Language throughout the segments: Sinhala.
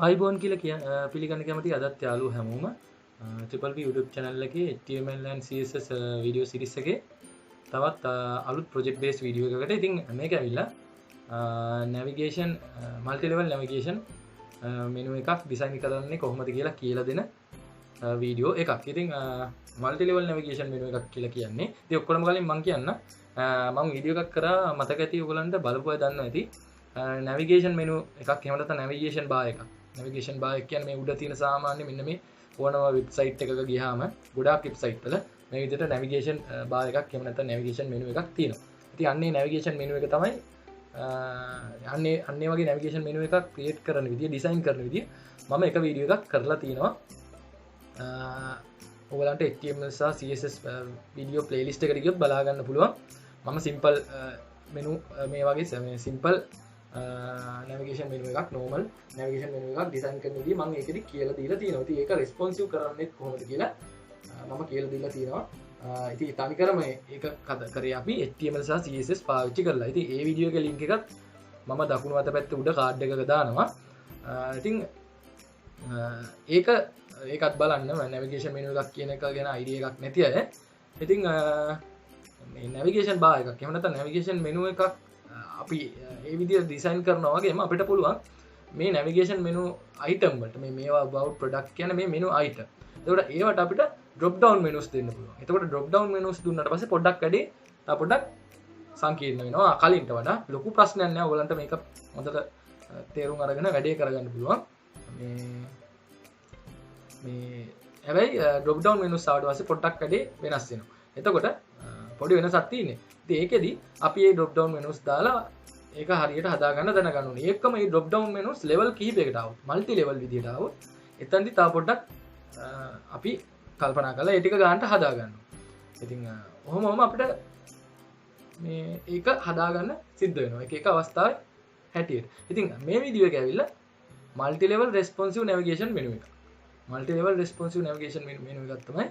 ආයිබෝන් කියලා පිළිගන්න කැමති අදත් යාළුවෝ හැමෝම Triple P YouTube channel එකේ HTML and CSS video series එකේ තවත් අලුත් project based video එකකට. ඉතින් මේක ඇවිල්ලා navigation multi level navigation menu එකක් design කරන්නේ කොහොමද කියලා දෙන video එකක්. ඉතින් multi level navigation menu එකක් කියලා කියන්නේ ඉතින් ඔක්කොම කලින් මම කියන්න මම video එකක් කරා මතක ඇති ඔයගලන්ට බලපුවා දන්නවා ඇති navigation menu එකක් එහෙම නැත්නම් navigation bar එකක්. navigation bar එක කියන්නේ මේ උඩ තියෙන සාමාන්‍ය මෙන්න මේ ඕනම වෙබ්සයිට් එකක ගියාම ගොඩාක් වෙබ්සයිට් වල මේ විදිහට navigation bar එකක් එහෙම නැත්නම් navigation menu එකක් තියෙනවා. ඉතින් අන්නේ navigation menu එක තමයි අන්නේ වගේ navigation menu එකක් create කරන විදිය design කරන විදිය මම එක වීඩියෝ එකක් කරලා තිනවා. ඔයගලන්ට HTML සහ CSS වීඩියෝ playlist එකට ගියොත් බලා ගන්න පුළුවන්. මම simple menu මේ වගේ simple navigation menu එකක් normal navigation menu එකක් design කරන විදිහ මම ඒකෙදි කියලා දීලා තියෙනවා. ඉතින් ඒක responsive කරන්නේ කොහොමද කියලා මම කියලා දීලා තියෙනවා. ඉතින් තනිකරම ඒක කරේ අපි HTML සහ CSS පාවිච්චි කරලා. ඉතින් ඒ වීඩියෝ එකේ link එකත් මම දකුණු අත පැත්තේ උඩ card එකක දානවා. ඉතින් ඒකත් බලන්න navigation menu එකක් කියන එක ගැන idea එකක් නැති අය. ඉතින් මේ navigation bar එකක් එහෙම නැත්නම් navigation menu එකක් අපි ඒ විදිහට ඩිසයින් කරනවා වගේම අපිට පුළුවන් මේ navigation menu item වලට මේවා about product කියන මේ menu item. එතකොට ඒවට අපිට drop down menus දෙන්න පුළුවන්. එතකොට drop down menus දුන්නාට පස්සේ පොඩ්ඩක් වැඩි තව පොඩ්ඩක් සංකීර්ණ වෙනවා. කලින්ට වඩා ලොකු ප්‍රශ්නයක් නෑ. ඔයගලන්ට මේක හොඳට තේරුම් අරගෙන වැඩේ කරගන්න පුළුවන්. මේ හැබැයි drop down menus ආවට පස්සේ පොඩ්ඩක් වැඩි වෙනස් වෙනවා. එතකොට පොඩි වෙනසක් තියෙන්නේ. ඉතින් ඒකෙදි අපි මේ drop down menus දාලා ඒක හරියට හදාගන්න දැනගන්න ඕනේ. ඒකම මේ drop down menus level කිහිපයකට ආවොත් multi level විදියට ආවොත් එතනදි තව පොඩ්ඩක් අපි කල්පනා කරලා ඒ ටික ගන්නට හදාගන්න ඕනේ. ඉතින් ඔහොමම අපිට මේ ඒක හදාගන්න සිද්ධ වෙනවා. එක අවස්ථාවේ හැටියට. ඉතින් මේ වීඩියෝ එක ඇවිල්ලා multi level responsive navigation menu එක. multi level responsive navigation menu එකක් තමයි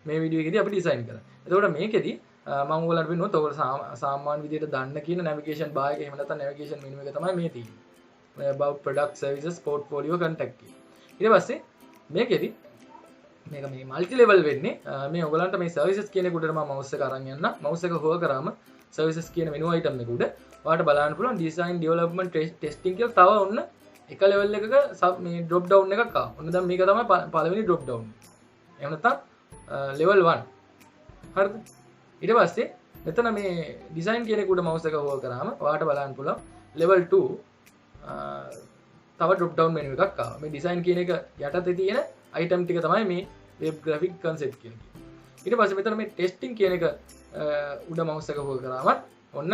මේ වීඩියෝ එකේදී අපි ඩිසයින් කරන්නේ. එතකොට මේකෙදි මම ඔයගලන්ට වෙනොත් ඔයගොල්ලෝ සාමාන්‍ය විදිහට දන්න කියන navigation bar එක එහෙම නැත්නම් navigation menu එක තමයි මේ තියෙන්නේ. about product services portfolio contact කියන. ඊට පස්සේ මේකෙදි මේක මේ multi level වෙන්නේ මේ ඔයගලන්ට මේ services කියන එක උඩට මම mouse එක අරන් යන්න. mouse එක හොව කරාම services කියන menu item එක උඩ ඔයාලට බලන්න පුළුවන් design development testing කියලා තව ඔන්න එක level එකක මේ drop down එකක් ආවා. ඔන්න දැන් මේක තමයි පළවෙනි drop down. එහෙම නැත්නම් level 1. හරිද? ඊට පස්සේ මෙතන මේ design කියන එක උඩ mouse එක හොව කරාම ඔයාලට බලන්න පුළුවන් level 2 තව drop down menu එකක් ආවා. මේ design කියන එක යටතේ තියෙන item ටික තමයි මේ web graphic concept කියන එක. ඊට පස්සේ මෙතන මේ testing කියන එක උඩ mouse එක හොව කරාම ඔන්න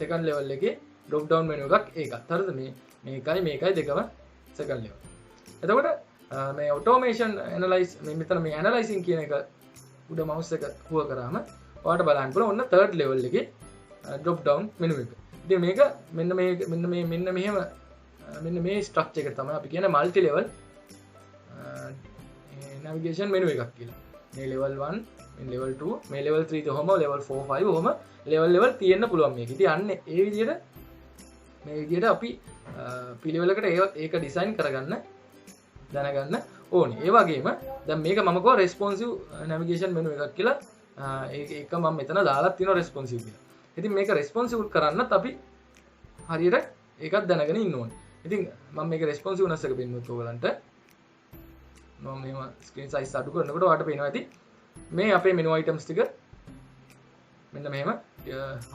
second level එකේ drop down menu එකක් ඒකත්. හරිද? මේකයි දෙකම second level. එතකොට මේ automation analyze මෙතන මේ analyzing කියන එක උඩ mouse එක හුව කරාම ඔයාලට බලන්න පුළුවන් ඔන්න third level එකේ drop down menu එක. ඉතින් මේක මෙන්න මේ structure එක තමයි අපි කියන්නේ multi level navigation menu එකක් කියලා. මේ level 1, මේ level 2, මේ level 3 තොහම level 4, 5 ඔහම level තියෙන්න පුළුවන් මේක. ඉතින් අන්නේ ඒ විදිහට මේ විදිහට අපි පිළිවෙලකට ඒක ඩිසයින් කරගන්න දැනගන්න ඕනේ. ඒ වගේම දැන් මේක මම කව responsive navigation menu එකක් කියලා. ඒක මම මෙතන දාලා තියෙනවා responsive කියලා. ඉතින් මේක responsive කරන්නත් අපි හරියට ඒකත් දැනගෙන ඉන්න ඕනේ. ඉතින් මම මේක responsiveness එක පෙන්නුවත් ඔයගලන්ට මම මේව screen size අඩු කරනකොට ඔයාලට පේනවා ඇති මේ අපේ menu items ටික මෙන්න මෙහෙම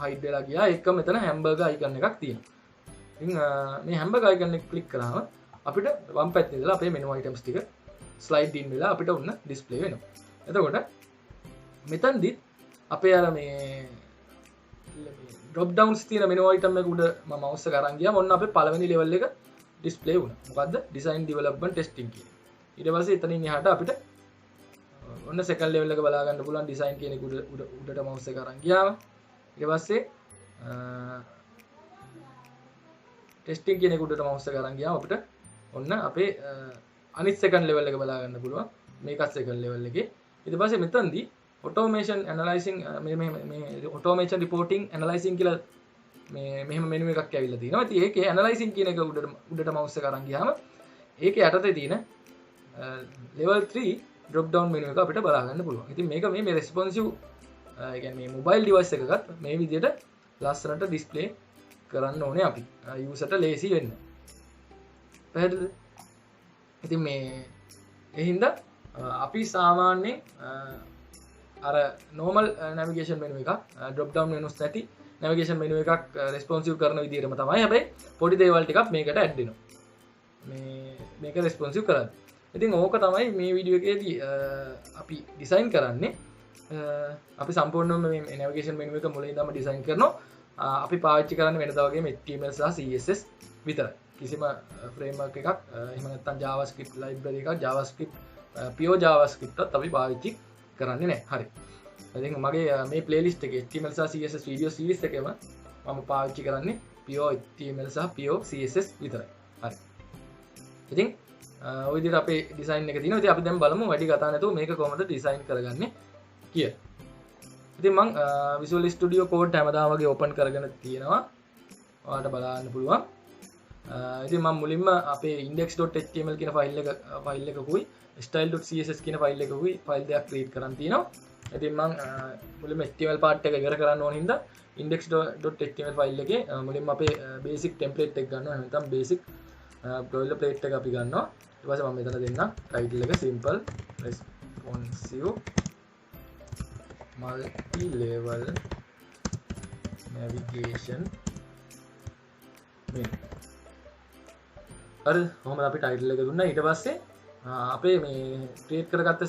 hide වෙලා ගියා. ඒක මෙතන hamburger icon එකක් තියෙනවා. ඉතින් මේ hamburger icon එක click කරාම අපිට වම් පැත්තේ ඉඳලා අපේ menu items ටික slide in වෙලා අපිට උන්න display වෙනවා. එතකොට මෙතනදි අපේ අර මේ drop downs තියෙන menu item එක උඩ මම mouse එක අරන් ගියාම ඔන්න අපේ පළවෙනි level එක display වුණා. මොකද්ද? design development testing කියන. ඊට පස්සේ එතනින් එහාට අපිට ඔන්න second level එක බලා ගන්න පුළුවන් design කියන එක උඩට mouse එක අරන් ගියාම ඊට පස්සේ testing කියන එක උඩට mouse එක අරන් ගියාම අපිට ඔන්න අපේ අනිත් second level එක බලා ගන්න පුළුවන්. මේකත් second level එකේ. ඊට පස්සේ මෙතනදී automation analyzing මේ automation reporting analyzing කියලා මෙහෙම menu එකක් ඇවිල්ලා තියෙනවා. ඉතින් ඒකේ analyzing කියන එක උඩට mouse එක අරන් ගියාම ඒක යටතේ තියෙන level 3 drop down menu එක අපිට බලා ගන්න පුළුවන්. ඉතින් මේක මේ responsive ඒ කියන්නේ mobile device එකකත් මේ විදිහට ලස්සනට display කරන්න ඕනේ අපි. user ට ලේසි වෙන්න. පැහැදිලිද? ඉතින් මේ ඒ හින්දා අපි සාමාන්‍යයෙන් අර normal navigation menu එකක් drop down menus නැති navigation menu එකක් responsive කරන විදිහටම තමයි. හැබැයි පොඩි දේවල් ටිකක් මේකට add වෙනවා. මේක responsive කරන්න. ඉතින් ඕක තමයි මේ වීඩියෝ එකේදී අපි ඩිසයින් කරන්නේ. අපි සම්පූර්ණයෙන්ම මේ navigation menu එක මුලින් ඉඳන්ම ඩිසයින් කරනවා. අපි පාවිච්චි කරන්නේ වෙනදා වගේම HTML සහ CSS විතරයි. කිසිම framework එකක් එහෙම නැත්නම් JavaScript library එකක් JavaScript pure JavaScript එකත් අපි පාවිච්චි කරන්නේ නැහැ. හරි. ඉතින් මගේ මේ playlist එකේ HTML සහ CSS video series එකේම මම පාවිච්චි කරන්නේ pure HTML සහ pure CSS විතරයි. හරි. ඉතින් ඔය විදිහට අපේ ඩිසයින් එක තියෙනවා. ඉතින් අපි දැන් බලමු වැඩි කතා නැතුව මේක කොහොමද ඩිසයින් කරගන්නේ කියලා. ඉතින් මම Visual Studio Code හැමදාම වගේ open කරගෙන තියෙනවා. ඔයාලට බලන්න පුළුවන්. ඉතින් මම මුලින්ම අපේ index.html කියන ෆයිල් එකකුයි style.css කියන ෆයිල් එකකුයි ෆයිල් දෙකක් ක්‍රියේට් කරන් තියෙනවා. ඉතින් මම මුලින්ම HTML part එක ඉවර කරන්න ඕන හින්දා index.html ෆයිල් එකේ මුලින්ම අපේ basic template එක ගන්නවා. නැත්නම් basic boilerplate එක අපි ගන්නවා. ඊට පස්සේ මම මෙතන දෙන්නම් title එක simple responsive multi level navigation menu. හරි කොහොමද අපි ටයිටල් එක දුන්නා. ඊට පස්සේ අපේ මේ ක්‍රියේට් කරගත්ත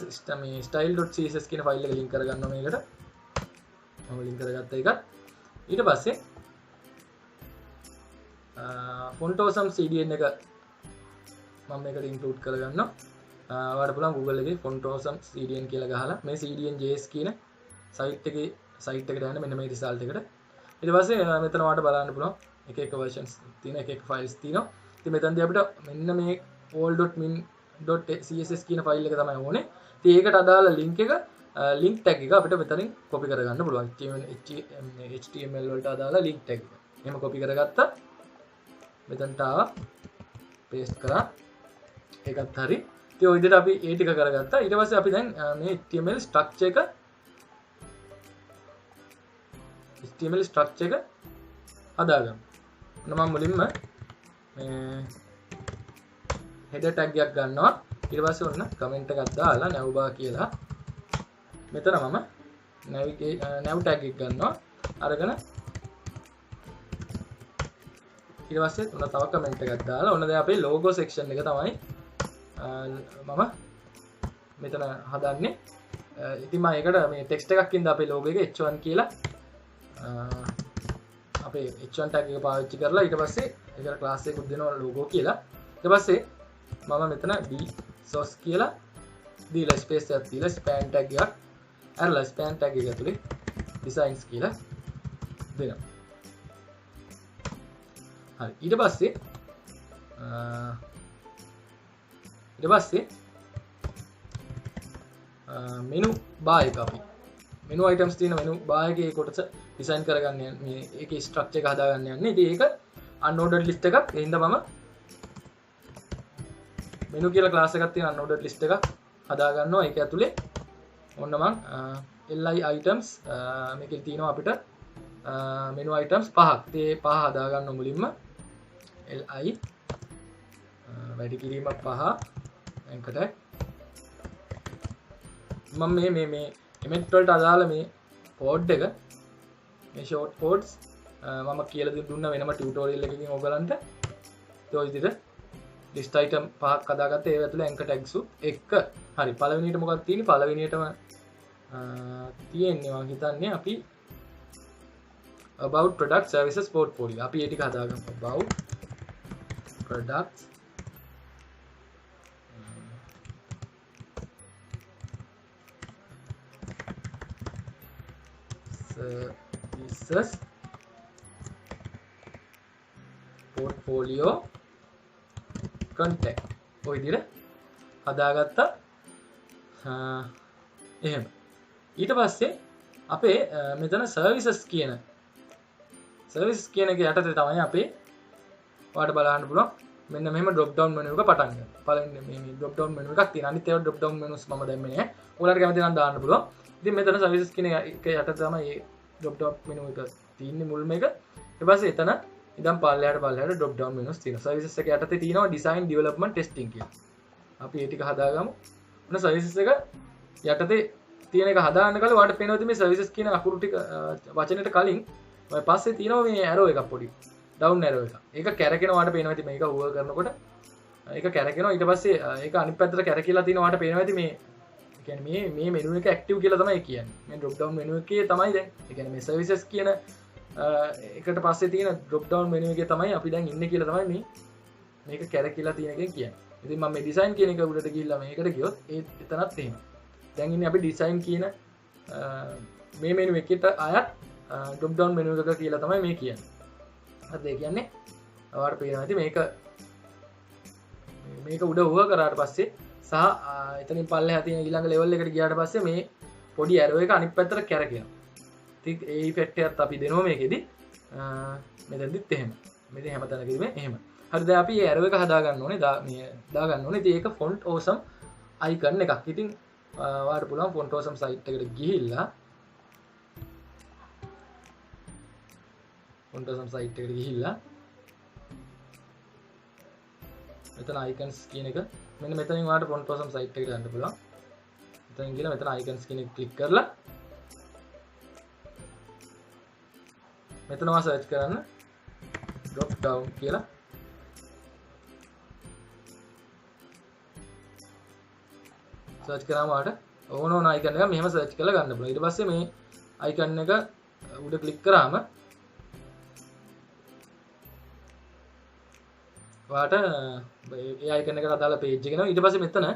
මේ style.css කියන ෆයිල් එක ලින්ක් කරගන්නවා මේකට. මම ලින්ක් කරගත්ත එක. ඊට පස්සේ font awesome CDN එක මම මේකට ඉන්ක්ලූඩ් කරගන්නවා. ඔයාලට පුළුවන් Google එකේ font awesome CDN කියලා ගහලා මේ CDN.js කියන සයිට් එකට යන්න මෙන්න මේ රිසල්ට් එකට. ඊට පස්සේ මෙතන ඔයාලට බලන්න පුළුවන් එක versions තියෙන එක files තියෙනවා. ඉතින් මෙතනදී අපිට මෙන්න මේ all.min.css කියන ෆයිල් එක තමයි ඕනේ. ඉතින් ඒකට අදාළ link tag එක අපිට මෙතනින් copy කරගන්න පුළුවන්. HTML වලට අදාළ link tag එක. එහෙම copy කරගත්තා. මෙතනට ආවා. paste කරා. ඒකත් හරි. ඉතින් ඔය විදිහට අපි ඒ ටික කරගත්තා. ඊට පස්සේ අපි දැන් මේ HTML structure එක හදාගමු. මම මුලින්ම මේ header tag එකක් ගන්නවා. ඊට පස්සේ ඔන්න comment එකක් දාලා navbar කියලා මෙතන මම nav tag එක ගන්නවා. අරගෙන ඊට පස්සේ ඔන්න තව comment එකක් දාලා ඔන්න දැන් අපේ logo section එක තමයි මම මෙතන හදන්නේ. ඉතින් මම ඒකට මේ text එකක් ඉඳලා අපේ logo එක h1 කියලා අපේ h1 tag එක පාවිච්චි කරලා ඊට පස්සේ ඒකට class එකක් දෙනවා logo කියලා. ඊට පස්සේ මම මෙතන d source කියලා දීලා space එකක් දීලා span tag එකක් අරලා span tag එක ඇතුලේ designs කියලා දෙනවා. හරි. ඊට පස්සේ menu bar එක අපි menu items තියෙන menu bar එකේ කොටස design කරගන්න මේ ඒකේ structure එක හදාගන්න යන්නේ. ඉතින් ඒක unordered list එකක්. ඒ හින්දා මම menu කියලා class එකක් තියෙන unordered list එකක් හදා ගන්නවා. ඒක ඇතුලේ ඔන්න මම li items මේකේ තියෙනවා අපිට menu items පහක්. ඒ පහ හදා ගන්න මුලින්ම li වැඩි කිරීම පහ එකට මම මේ element වලට අදාළ මේ code එක මේ short codes මම කියලා දුන්න වෙනම tutorial එකකින් ඔයගලන්ට ඒ විදිහට list item පහක් හදාගත්තා. ඒ ඇතුළේ anchor tags එක. හරි. පළවෙනියට මොකක්ද තියෙන්නේ? පළවෙනියටම තියෙන්නේ මම හිතන්නේ අපි about product services portfolio. අපි ඒ ටික හදාගමු. about products services portfolio contact. ඔය විදිහට හදාගත්තා. එහෙම. ඊට පස්සේ අපේ මෙතන services කියන එක යටතේ තමයි අපේ ඔයාලට බලන්න පුළුවන් මෙන්න මෙහෙම drop down menu එක පටන් ගන්න. පළවෙනි මේ drop down menu එකක් තියෙනවා. අනිත් ඒවා drop down menus මම දැම්මේ නැහැ. ඔයාලට කැමති නම් දාන්න පුළුවන්. ඉතින් මෙතන services කියන එක යට තමයි මේ drop down menu එක තියෙන්නේ මුල්ම එක. ඊට පස්සේ එතන ඉඳන් පල්ලෙහාට drop down menus තියෙනවා. services එක යටතේ තියෙනවා design development testing කියලා. අපි ඒ ටික හදාගමු. ඔන්න services එක යටතේ තියෙන එක හදාගන්න කලින් ඔයාලට පේනවා මේ services කියන අකුරු ටික වචනෙට කලින් ඔය පස්සේ තියෙනවා මේ arrow එකක් පොඩි. down arrow එක. ඒක කැරකෙනවා ඔයාලට පේනවා ඉතින් මේක hover කරනකොට ඒක කැරකෙනවා. ඊට පස්සේ ඒක අනිත් පැත්තට කැරකිලා තියෙනවා ඔයාලට පේනවා ඉතින් මේ කියන්නේ මේ menu එක active කියලා තමයි කියන්නේ. මේ drop down menu එකේ තමයි දැන්. ඒ කියන්නේ මේ services කියන එකට පස්සේ තියෙන drop down menu එකේ තමයි අපි දැන් ඉන්නේ කියලා තමයි මේක කැරකිලා තියෙන එකෙන් කියන්නේ. ඉතින් මම මේ design කියන එක උඩට ගිහිල්ලා මේකට ගියොත් එතනත් එහෙම. දැන් ඉන්නේ අපි design කියන මේ menu එකට ආයත් drop down menu එක කියලා තමයි මේ කියන්නේ. හරිද? ඒ කියන්නේ ඔයාලට පේනවා ඉතින් මේක උඩ හුව කරාට පස්සේ සහ එතනින් පල්ලෙහා තියෙන ඊළඟ level එකට ගියාට පස්සේ මේ පොඩි arrow එක අනිත් පැත්තට කැරකෙනවා. ඉතින් ඒ effect එකත් අපි දෙනවා මේකෙදි. මෙතනදිත් එහෙම. මෙතන හැම තැනකදීම එහෙම. හරි දැන් අපි මේ arrow එක හදා ගන්න ඕනේ. දාගන්න ඕනේ. ඉතින් ඒක font awesome icon එකක්. ඉතින් ඔයාලට පුළුවන් font awesome site එකට ගිහිල්ලා font awesome site එකට ගිහිල්ලා මෙතන icons කියන එක මෙන්න මෙතනින් ඔයාලට font awesome site එකට යන්න පුළුවන්. මෙතනින් ගිහලා මෙතන icons කියන එක ක්ලික් කරලා මෙතනවා සර්ච් කරන්න drop down කියලා. සර්ච් කරාම ඔයාලට ඕන icon එක මෙහෙම සර්ච් කරලා ගන්න පුළුවන්. ඊට පස්සේ මේ icon එක උඩ ක්ලික් කරාම ඔයාලට ඒ icon එකට අදාළ page එක එනවා. ඊට පස්සේ මෙතන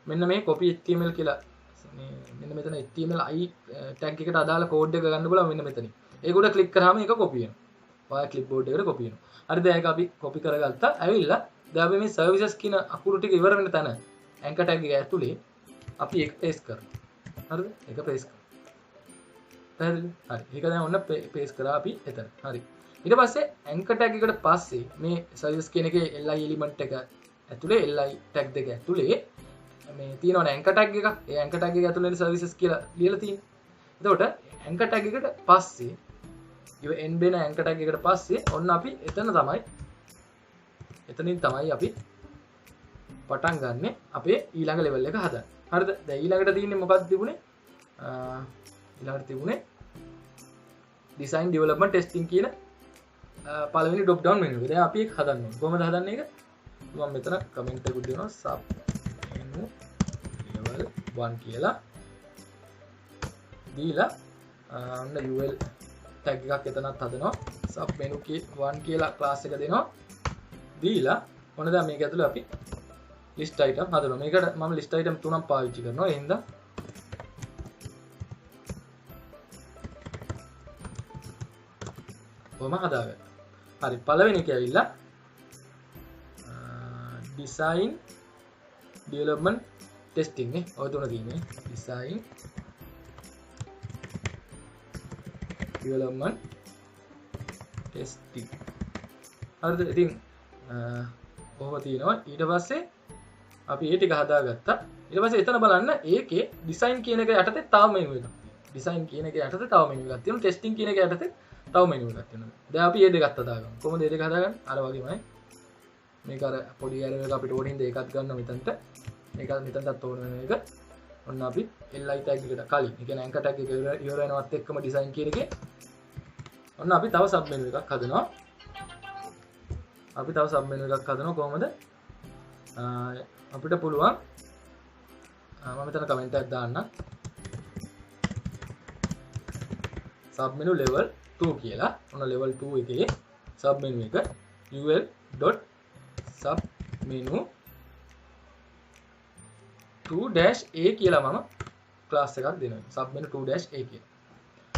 මෙන්න මේ copy html කියලා මෙන්න මෙතන html i tag එකට අදාළ code එක ගන්න පුළුවන් මෙන්න මෙතනින්. ඒක උඩ ක්ලික් කරාම ඒක copy වෙනවා. ඔයා clipboard එකට copy වෙනවා. හරිද? ඒක අපි copy කරගත්තා. ඇවිල්ලා දැන් අපි මේ services කියන අකුරු ටික ඉවර වෙන තැන anchor tag එක ඇතුලේ අපි ඒක paste කරනවා. හරිද? ඒක paste කරනවා. පැහැදිලිද? හරි. ඒක දැන් ඔන්න paste කරා අපි එතන. හරි. ඊට පස්සේ anchor tag එකට පස්සේ මේ services කියන එකේ li element එක ඇතුලේ li tag දෙක ඇතුලේ මේ තියෙනවනේ anchor tag එකක්. ඒ anchor tag එක ඇතුලේ services කියලා ලියලා තියෙන්නේ. එතකොට anchor tag එකට පස්සේ එන්බෙන anchor tag එකට පස්සේ ඔන්න අපි එතනින් තමයි අපි පටන් ගන්නෙ අපේ ඊළඟ level එක හදන්න. හරිද? දැන් ඊළඟට තියෙන්නේ මොකක්ද තිබුණේ? ඊළඟට තිබුණේ design development testing කියන පළවෙනි drop down menu එක. දැන් අපි ඒක හදන්න ඕනේ. කොහොමද හදන්නේ ඒක? මම මෙතන comment එකක් දෙනවා sub menu level 1 කියලා. දීලා ඔන්න UL tag එකක් එතනත් හදනවා. sub menu 1 කියලා class එක දෙනවා. දීලා ඔන්න දැන් මේක ඇතුලේ අපි list item හදනවා. මේකට මම list item 3ක් පාවිච්චි කරනවා. ඒ හින්දා කොහොම හදාගන්න. හරි පළවෙනි එක ඇවිල්ලා design development testing නේ. ඔය තුන තියෙන්නේ. design development testing. හරිද? ඉතින් කොහොම තියෙනවා. ඊට පස්සේ අපි ඒ ටික හදාගත්තා. ඊට පස්සේ එතන බලන්න ඒකේ design කියන එක යටතේ තව menu එකක් තියෙනවා. design කියන එක යටතේ තව menu එකක් තියෙනවා. testing කියන එක යටතේ තව menu එකක් තියෙනවා. දැන් අපි මේ දෙකත් හදාගමු. කොහොමද මේ දෙක හදාගන්නේ? අර වගේමයි. මේක අර පොඩි arrow එක අපිට ඕනින්ද ඒකත් ගන්න මෙතනට. මේක මෙතනටත් ඕන වෙන එක. ඔන්න අපි li tag එකට කලින්. ඒ කියන්නේ anchor tag එක ඉවර වෙනවත් එක්කම design කියන එකේ ඔන්න අපි තව sub menu එකක් හදනවා. අපි තව sub menu එකක් හදනවා කොහොමද? අපිට පුළුවන් මම මෙතන comment එකක් දාන්නම්. sub menu level 2 කියලා. ඔන්න level 2 එකේ sub menu එක ul.sub menu 2-a කියලා මම class එකක් දෙනවා. sub menu 2-a කියලා.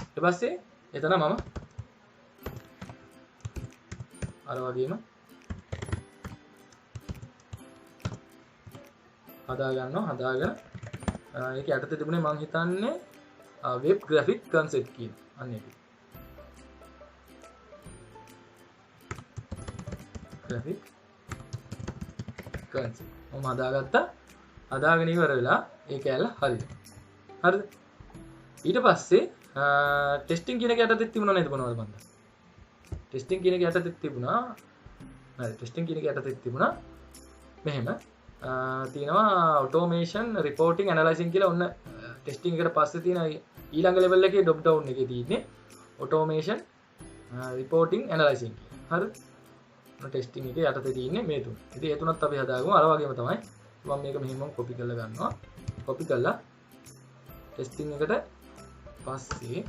ඊට පස්සේ එතන මම අර වගේම හදාගෙන ඒක යටතේ තිබුණේ මම හිතන්නේ web graphic concept කියන අන්න ඒක. graphic concept. මම හදාගත්තා. හදාගෙන ඉවර වෙලා ඒ කැලල හරියට. හරිද? ඊට පස්සේ ටෙස්ටිං කියන එක යටතේ තිබුණා නේද මොනවද මන්ද? ටෙස්ටිං කියන එක යටතේ තිබුණා. හරි ටෙස්ටිං කියන එක යටතේ තිබුණා. මෙහෙම තියෙනවා automation reporting analyzing කියලා ඔන්න ටෙස්ටිං එකට පස්සේ තියෙන ඊළඟ ලෙවල් එකේ drop down එකේ තියෙන්නේ automation reporting analyzing කියලා. හරිද? ඔන්න ටෙස්ටිං එකේ යටතේ තියෙන්නේ මේ තුන. ඉතින් ඒ තුනත් අපි හදාගමු. අර වගේම තමයි. මම මේක මෙහෙම කොපි කරලා ගන්නවා. කොපි කරලා ටෙස්ටිං එකට පස්සේ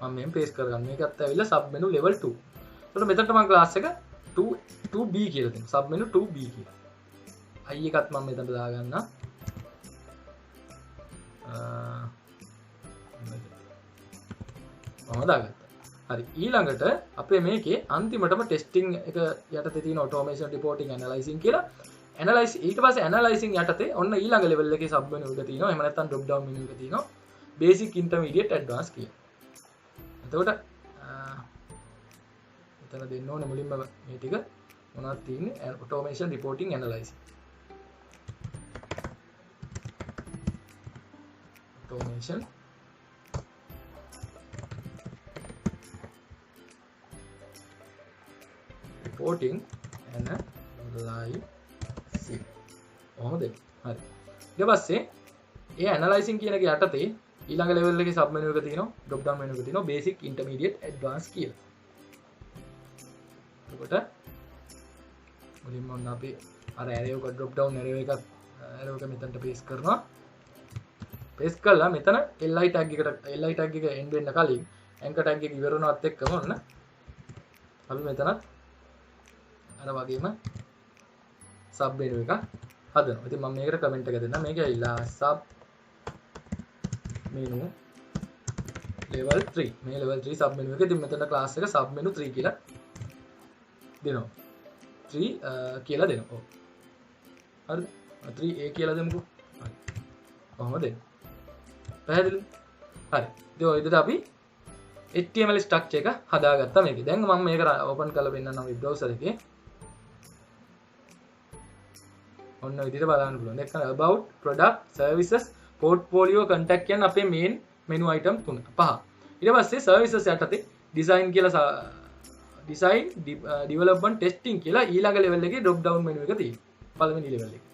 මම මෙහෙම පේස්ට් කරගන්න. මේකත් ඇවිල්ලා sub menu level 2. එතකොට මෙතනට මම ක්ලාස් එක 2B කියලා දෙනවා. sub menu 2B කියලා. i එකත් මම මෙතනට දාගන්නම්. මම දාගත්තා. හරි ඊළඟට අපේ මේකේ අන්තිමටම ටෙස්ටිං එක යටතේ තියෙන automation reporting analyzing කියලා analyze ඊට පස්සේ analyzing යටතේ ඔන්න ඊළඟ level එකේ sub menu එක තියෙනවා. එහෙම නැත්නම් drop down menu එක තියෙනවා. basic intermediate advanced කියලා. එතකොට මෙතන දෙන්න ඕනේ මුලින්ම මේ ටික මොනවද තියෙන්නේ automation reporting analyzing. automation reporting analyzing. කොහොමද? හරි. ඊට පස්සේ ඒ analyzing කියන එක යටතේ ඊළඟ level එකේ sub menu එක තියෙනවා, drop down menu එක තියෙනවා, basic, intermediate, advanced කියලා. එතකොට මුලින්ම ඔන්න අපි අර arrow එක drop down arrow එක මෙතනට paste කරනවා. paste කළා මෙතන li tag එක end වෙන්න කලින් anchor tag එක ඉවර වුණාත් එක්කම ඔන්න අපි මෙතනත් අර වගේම sub menu එක හදනවා. ඉතින් මම මේකට කමෙන්ට් එක දෙන්නම්. මේක ඇවිල්ලා sub menu level 3. මේ level 3 sub menu එක. ඉතින් මෙතන class එක sub menu 3 කියලා දෙනවා. 3 කියලා දෙනවා. ඔව්. හරිද? 3A කියලා දෙමුකෝ. හරි. කොහොමද දෙන්නේ? පැහැදිලිද? හරි. ඉතින් ඔය විදිහට අපි HTML structure එක හදාගත්තා මේකේ. දැන් මම මේක open කරලා පෙන්නන්නම් web browser එකේ. ඔන්න විදිහට බලන්න පුළුවන්. දැන් about product services portfolio contact කියන අපේ main menu item 5. ඊට පස්සේ services යටතේ design කියලා design development testing කියලා ඊළඟ level එකේ drop down menu එක තියෙනවා. පළවෙනි level එකේ.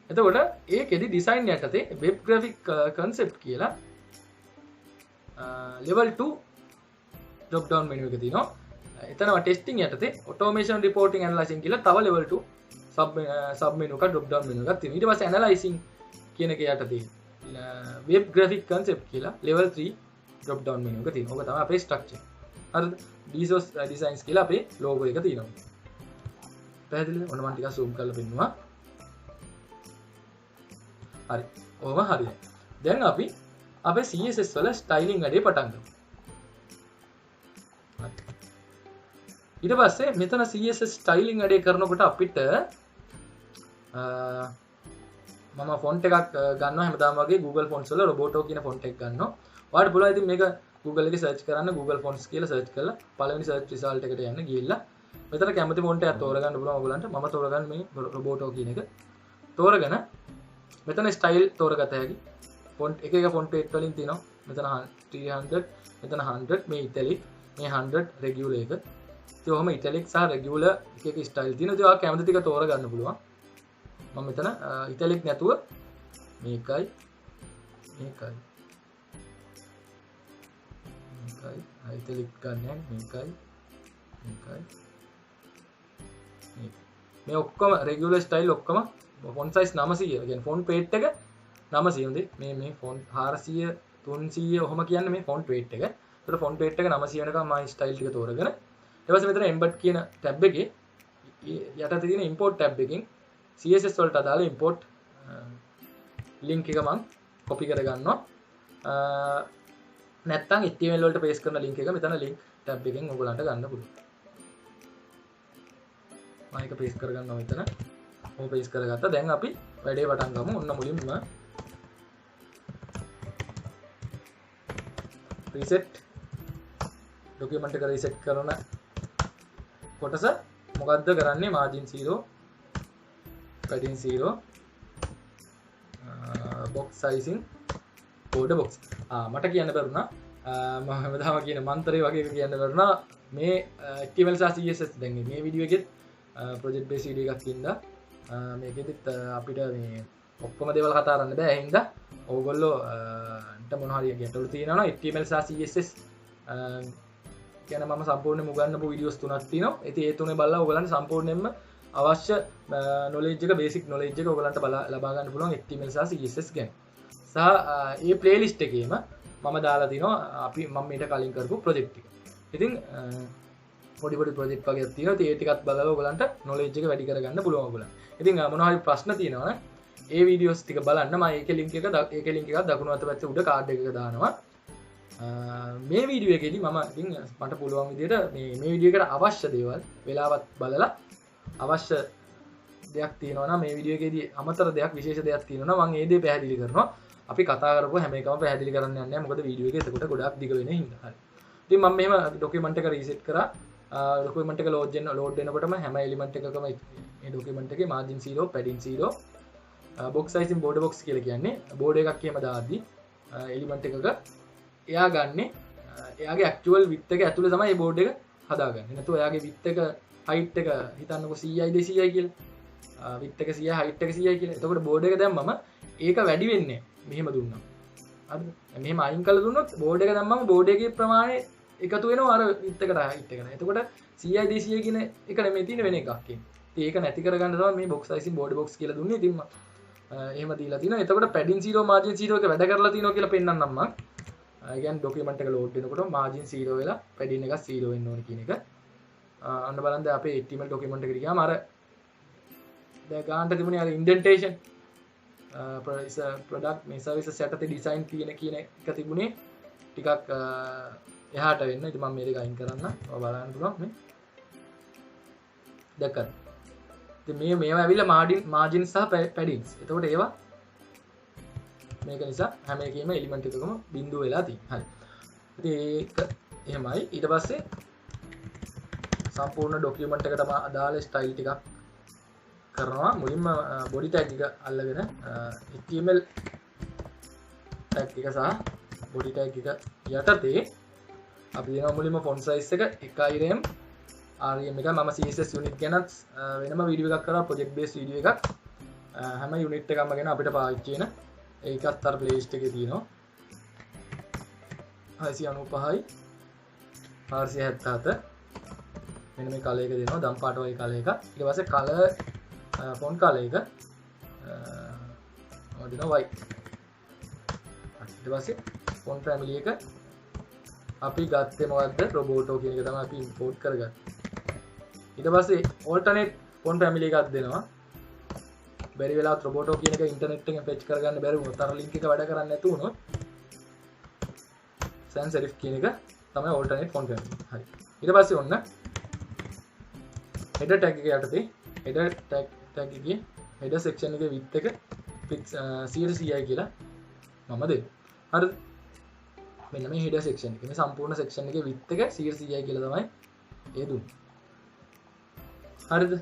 එතකොට ඒකෙදි design යටතේ web graphic concept කියලා level 2 drop down menu එක තියෙනවා. එතනම testing යටතේ automation reporting analyzing කියලා තව level 2 sub menu එක drop down menu එකක් තියෙනවා. ඊට පස්සේ analyzing කියන එක යටතේ web graphic concept කියලා level 3 drop down menu එක තියෙනවා. ඕක තමයි අපේ structure. හරිද? DSOS designs කියලා අපේ logo එක තියෙනවා. පැහැදිලිද? ඔන්න මම ටිකක් zoom කරලා පෙන්නුවා. හරි. ඔහම හරියට. දැන් අපි අපේ CSS වල styling වැඩේ පටන් ගමු. ඊට පස්සේ මෙතන CSS styling වැඩේ කරනකොට අපිට මම ෆොන්ට් එකක් ගන්නවා හැමදාම වගේ Google Fonts වල Roboto කියන ෆොන්ට් එක ගන්නවා. ඔයාලට පුළුවන් ඉතින් මේක Google එකේ search කරන්න Google Fonts කියලා search කරලා පළවෙනි search result එකට යන්න ගිහිල්ලා මෙතන කැමති ෆොන්ට් එකක් තෝරගන්න පුළුවන් ඔයගලන්ට. මම තෝරගන්න මේ Roboto කියන එක. තෝරගෙන මෙතන style තෝරගත හැකි. ෆොන්ට් එක ෆොන්ට් weight වලින් තියෙනවා. මෙතන 300, මෙතන 100, මේ italic, මේ 100 regular එක. ඉතින් ඔහම italic සහ regular එක style තියෙනවා. ඉතින් ඔයා කැමති ටික තෝරගන්න පුළුවන්. මම මෙතන italic නැතුව මේකයි italic ගන්න මේකයි මේ ඔක්කොම regular style ඔක්කොම font size 900 කියන්නේ font weight එක 900 හොඳේ මේ font 400 300 ඔහම කියන්නේ මේ font weight එක. ඒතර font weight එක 900 වෙනකම් මම style ටික තෝරගෙන ඊට පස්සේ මෙතන embed කියන tab එකේ යටතේ තියෙන import tab එකෙන් CSS වලට අදාළ import link එක මම copy කරගන්නවා. නැත්නම් HTML වලට paste කරන link එක මෙතන link tab එකෙන් ඔයගලන්ට ගන්න පුළුවන්. මම ඒක paste කරගන්නවා මෙතන. ඔය paste කරගත්තා. දැන් අපි වැඩේ පටන් ගමු. ඔන්න මුලින්ම reset document එක reset කරන කොටස මොකද්ද කරන්නේ margin 0 padding 0 box sizing border box මට කියන්න බැරුණා මම හැමදාම කියන මන්ත්‍රය වගේ කියන්න බැරුණා මේ HTML සහ CSS දැන් මේ වීඩියෝ එකෙත් project based වීඩියෝ එකක් ඉඳලා මේකෙදිත් අපිට මේ ඔක්කොම දේවල් කතා කරන්න බෑ. ඒ හින්දා ඕගොල්ලෝ න්ට මොනවා හරි ගැටලු තියෙනවා නම් HTML සහ CSS කියන මම සම්පූර්ණයෙන්ම උගන්වපු වීඩියෝස් තුනක් තියෙනවා. ඉතින් ඒ තුනේ බලලා ඔයගලන්ට සම්පූර්ණයෙන්ම අවශ්‍ය knowledge එක basic knowledge එක ඔයගලන්ට ලබා ගන්න පුළුවන් HTML සහ CSS ගැන. සහ මේ playlist එකේම මම දාලා තිනවා මම ඊට කලින් කරපු project එක. ඉතින් පොඩි project වගේක් තියෙනවා. ඉතින් ඒ ටිකත් බලලා ඔයගලන්ට knowledge එක වැඩි කරගන්න පුළුවන් ඔයගලන්ට. ඉතින් මොනවා හරි ප්‍රශ්න තියෙනවා නම් ඒ වීඩියෝස් ටික බලන්න මම ඒකේ link එකක් දකුණු අත පැත්තේ උඩ කාඩ් එකක දානවා. මේ වීඩියෝ එකේදී මම ඉතින් මට පුළුවන් විදිහට මේ වීඩියෝ එකට අවශ්‍ය දේවල් වෙලාවත් බලලා අවශ්‍ය දෙයක් තියෙනවා නම් මේ වීඩියෝ එකේදී අමතර දෙයක් විශේෂ දෙයක් තියෙනවා නම් මම ඒ දේ පැහැදිලි කරනවා. අපි කතා කරපුවා හැම එකම පැහැදිලි කරන්න යන්නේ නැහැ. මොකද වීඩියෝ එක එතකොට ගොඩක් දිග වෙන හින්දා. හරි. ඉතින් මම මෙහෙම ડોකියුමන්ට් එක රීසෙට් කරා. ડોකියුමන්ට් එක ලෝඩ් වෙනකොටම හැම එලිමන්ට් එකකම මේ ડોකියුමන්ට් එකේ margin 0, padding 0, box sizing border box කියලා කියන්නේ බෝඩ් එකක් එහෙම දාද්දි එලිමන්ට් එකක එයා ගන්නේ එයාගේ actual width එක ඇතුලේ තමයි මේ බෝඩ් එක හදාගන්නේ. නැත්නම් එයාගේ width එක height එක හිතන්නකො 100යි 200යි කියලා. width එක 100යි height එක 100යි කියලා. එතකොට බෝඩ් එක දැම්මම ඒක වැඩි වෙන්නේ මෙහෙම දුන්නා. හරිද? මෙහෙම අයින් කරලා දුන්නොත් බෝඩ් එක දැම්මම බෝඩ් එකේ ප්‍රමාණය එකතු වෙනවා අර width එකට height එකට. එතකොට 100යි 200යි කියන එක නෙමෙයි තියෙන වෙන එකක් කියන්නේ. ඉතින් ඒක නැති කරගන්න තමයි මේ box sizing border box කියලා දුන්නේ. ඉතින් එහෙම දීලා තිනවා. එතකොට padding 0 margin 0 එක වැඩ කරලා තිනවා කියලා පෙන්නන්නම් මම. ඒ කියන්නේ ડોකියුමන්ට් එක ලෝඩ් වෙනකොට margin 0 වෙලා padding එක 0 වෙන්න ඕනේ කියන එක. අන්න බලන්න දැන් අපේ HTML ડોකියුමන්ට් එකට ගියාම අර දැන් ගන්නට තිබුණේ අර indentation product මේ services යටතේ design කියන එක තිබුණේ ටිකක් එහාට වෙන්න. ඉතින් මම මේක අයින් කරන්න. ඔය බලන්න පුළුවන් මේ. දැක්කද? ඉතින් මේවා ඇවිල්ලා margin සහ paddings. එතකොට ඒවා මේක නිසා හැම එකේම එලිමන්ට් එකකම බිඳුව වෙලා තියෙනවා. හරි. ඉතින් ඒක එහෙමයි. ඊට පස්සේ සම්පූර්ණ ડોකියුමන්ට් එකට අදාළ ස්ටයිල් ටිකක් කරනවා. මුලින්ම body tag එක අල්ලගෙන HTML tag එක සහ body tag එක යටතේ අපි දෙනවා මුලින්ම font size එක 1.5 RM එක. මම CSS unit ගැනත් වෙනම වීඩියෝ එකක් කරා project based වීඩියෝ එකක්. හැම unit එකක්ම ගැන අපිට පාවිච්චි වෙන ඒකත් අර playlist එකේ තියෙනවා. 695යි 477 මෙන්න මේ කලර් එක දෙනවා. දම් පාට වගේ කලර් එක. ඊට පස්සේ කලර් font color එක දෙනවා white. ඊට පස්සේ font family එක අපි ගත්තේ මොකද්ද? roboto කියන එක තමයි අපි import කරගත්තේ. ඊට පස්සේ alternate font family එකක් දෙනවා. බැරි වෙලාවත් roboto කියන එක ඉන්ටර්නෙට් එකෙන් fetch කරගන්න බැරි වුණොත් අර link එක වැඩ කරන්නේ නැතු වුණොත් sans serif කියන එක තමයි alternate font family. හරි. ඊට පස්සේ ඔන්න header tag එක යටතේ header tag එකේ header section එකේ width එක 100යි කියලා මම දෙන්න. හරිද? මෙන්න මේ header section එක. මේ සම්පූර්ණ section එකේ width එක 100යි කියලා තමයි ඒ දුන්නේ. හරිද?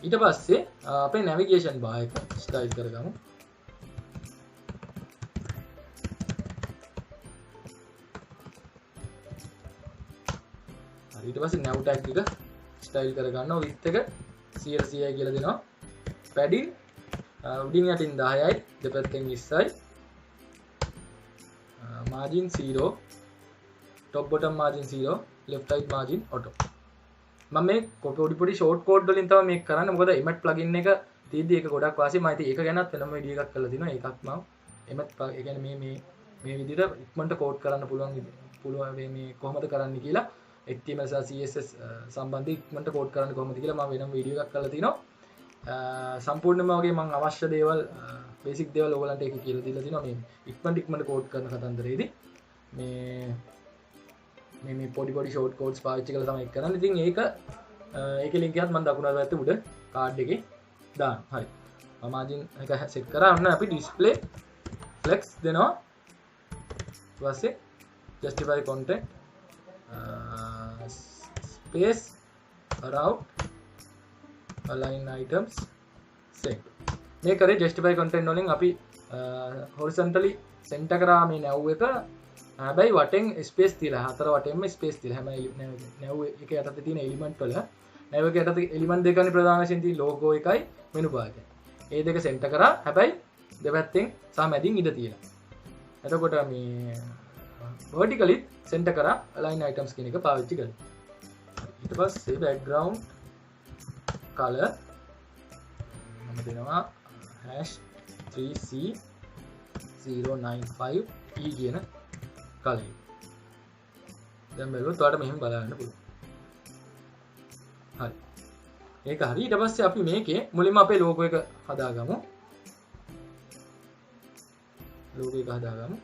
ඊට පස්සේ අපේ navigation bar එක ස්ටයිල් කරගමු. හරි. ඊට පස්සේ nav tag එක ස්ටයිල් කරගන්නවා. width එක 100යි කියලා දෙනවා. padding උඩින් යටින් 10යි දෙපැත්තෙන් 20යි. margin 0 top bottom margin 0 left right margin auto. මම මේ පොඩි ෂෝට් කෝඩ් වලින් තමයි මේක කරන්නේ. මොකද emet plugin එක තියෙද්දි ඒක ගොඩක් වාසියි. මම ඉතින් ඒක ගැනත් වෙනම වීඩියෝ එකක් කරලා තිනවා. ඒකත් මම emet ඒ කියන්නේ මේ විදිහට ඉක්මනට කෝඩ් කරන්න පුළුවන් මේ කොහොමද කරන්න කියලා HTML සහ CSS සම්බන්ධ ඉක්මනට කෝඩ් කරන්න කොහොමද කියලා මම වෙනම වීඩියෝ එකක් කරලා තිනවා. සම්පූර්ණයෙන්ම වගේ මම අවශ්‍ය දේවල් බේසික් දේවල් ඔයගලන්ට ඒක කියලා දීලා තිනවා. මේ ඉක්මනට කෝඩ් කරන කතන්දරේදී මේ පොඩි ෂෝට් කෝඩ්ස් පාවිච්චි කරලා තමයි කරන්නේ. ඉතින් ඒකේ link එකත් මම දකුණු අත පැත්තේ උඩ කාඩ් එකේ දාන්න. හරි. මම margin එක set කරා. ඔන්න අපි display flex දෙනවා. ඊට පස්සේ justify content space around align items set. මේ කරේ ජස්ටිෆයි කන්ටෙන්ට් වලින් අපි හොරිසොන්ටලි සෙන්ටර් කරා මේ නැව් එක හැබැයි වටෙන් ස්පේස් තියලා හතර වටෙන්ම ස්පේස් තියලා හැම නැව් එක යටතේ තියෙන එලිමන්ට් වල නැව් එක යටතේ එලිමන්ට් දෙකනේ ප්‍රධාන වශයෙන් තියෙන ලෝගෝ එකයි මෙනු බාර් එකයි. ඒ දෙක සෙන්ටර් කරා හැබැයි දෙපැත්තෙන් සහ මැදින් ඉඳ තියලා. එතකොට මේ vertically center කරා align items කියන එක පාවිච්චි කරනවා. ඊට පස්සේ background color මම දෙනවා #3c095e කියන color එක. දැන් බලුවොත් ඔයාලට මෙහෙම බලන්න පුළුවන්. හරි. ඒක හරි. ඊට පස්සේ අපි මේකේ මුලින්ම අපේ logo එක හදාගමු. logo එක හදාගමු.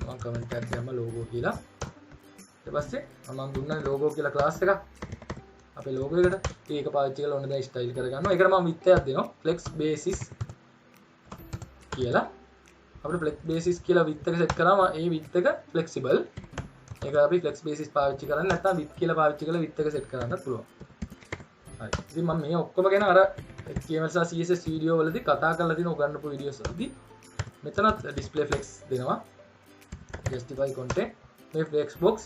මම කමෙන්ට් එකක් දැම්ම logo කියලා. ඊට පස්සේ මම දුන්නා logo කියලා class එකක්. අපේ logo එකට ඒක පාවිච්චි කරලා ඔන්න දැන් ස්ටයිල් කරගන්නවා. ඒකට මම width එකක් දෙනවා. flex basis කියලා. අපිට flex basis කියලා width එක set කරාම ඒ width එක flexible. ඒක අපි flex basis පාවිච්චි කරන්නේ නැත්නම් width කියලා පාවිච්චි කරලා width එක set කරන්නත් පුළුවන්. හරි. ඉතින් මම මේ ඔක්කොම ගැන අර HTML සහ CSS වීඩියෝ වලදී කතා කරලා තියෙන උගන්වපු වීඩියෝස් වලදී මෙතනත් display flex දෙනවා. justify content මේ flex box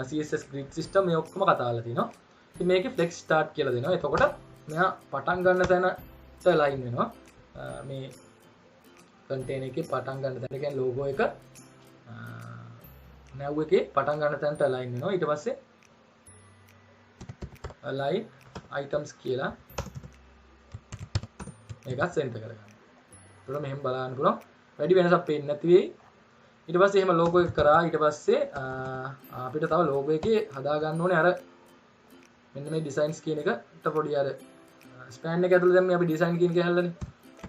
css grid system මේ ඔක්කොම කතා කරලා තිනවා. ඉතින් මේකේ flex start කියලා දෙනවා. එතකොට මෙයා පටන් ගන්න තැනට line වෙනවා. මේ content එකේ පටන් ගන්න තැන කියන්නේ logo එක nav එකේ පටන් ගන්න තැනට line වෙනවා. ඊට පස්සේ align items කියලා මේකත් center කරගන්න. ඒකට මෙහෙම බලන්න පුළුවන්. වැඩි වෙනසක් පේන්නේ නැති වෙයි. ඊට පස්සේ එහෙම logo එක කරා ඊට පස්සේ අපිට තව logo එකේ හදා ගන්න ඕනේ අර මෙන්න මේ designs කියන එකට පොඩි අර span එක ඇතුළේ දැන් මේ අපි design කියන එක හැල්ලනේ.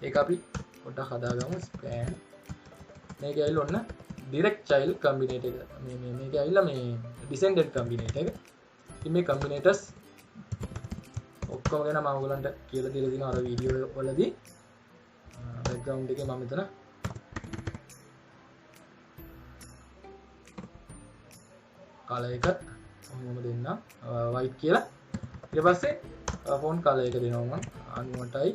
ඒක අපි පොඩ්ඩක් හදාගමු span. මේක ඇවිල්ලා ඔන්න direct child combinator එක. මේක ඇවිල්ලා මේ descendant combinator එක. ඉතින් මේ combinators ඔක්කොම ගැන මම ඔයගලන්ට කියලා දීලා දිනවා අර වීඩියෝ වලදී. background එකේ මම මෙතන color එක මොනවද දෙන්න white කියලා. ඊට පස්සේ font color එක දෙනවා මම 98යි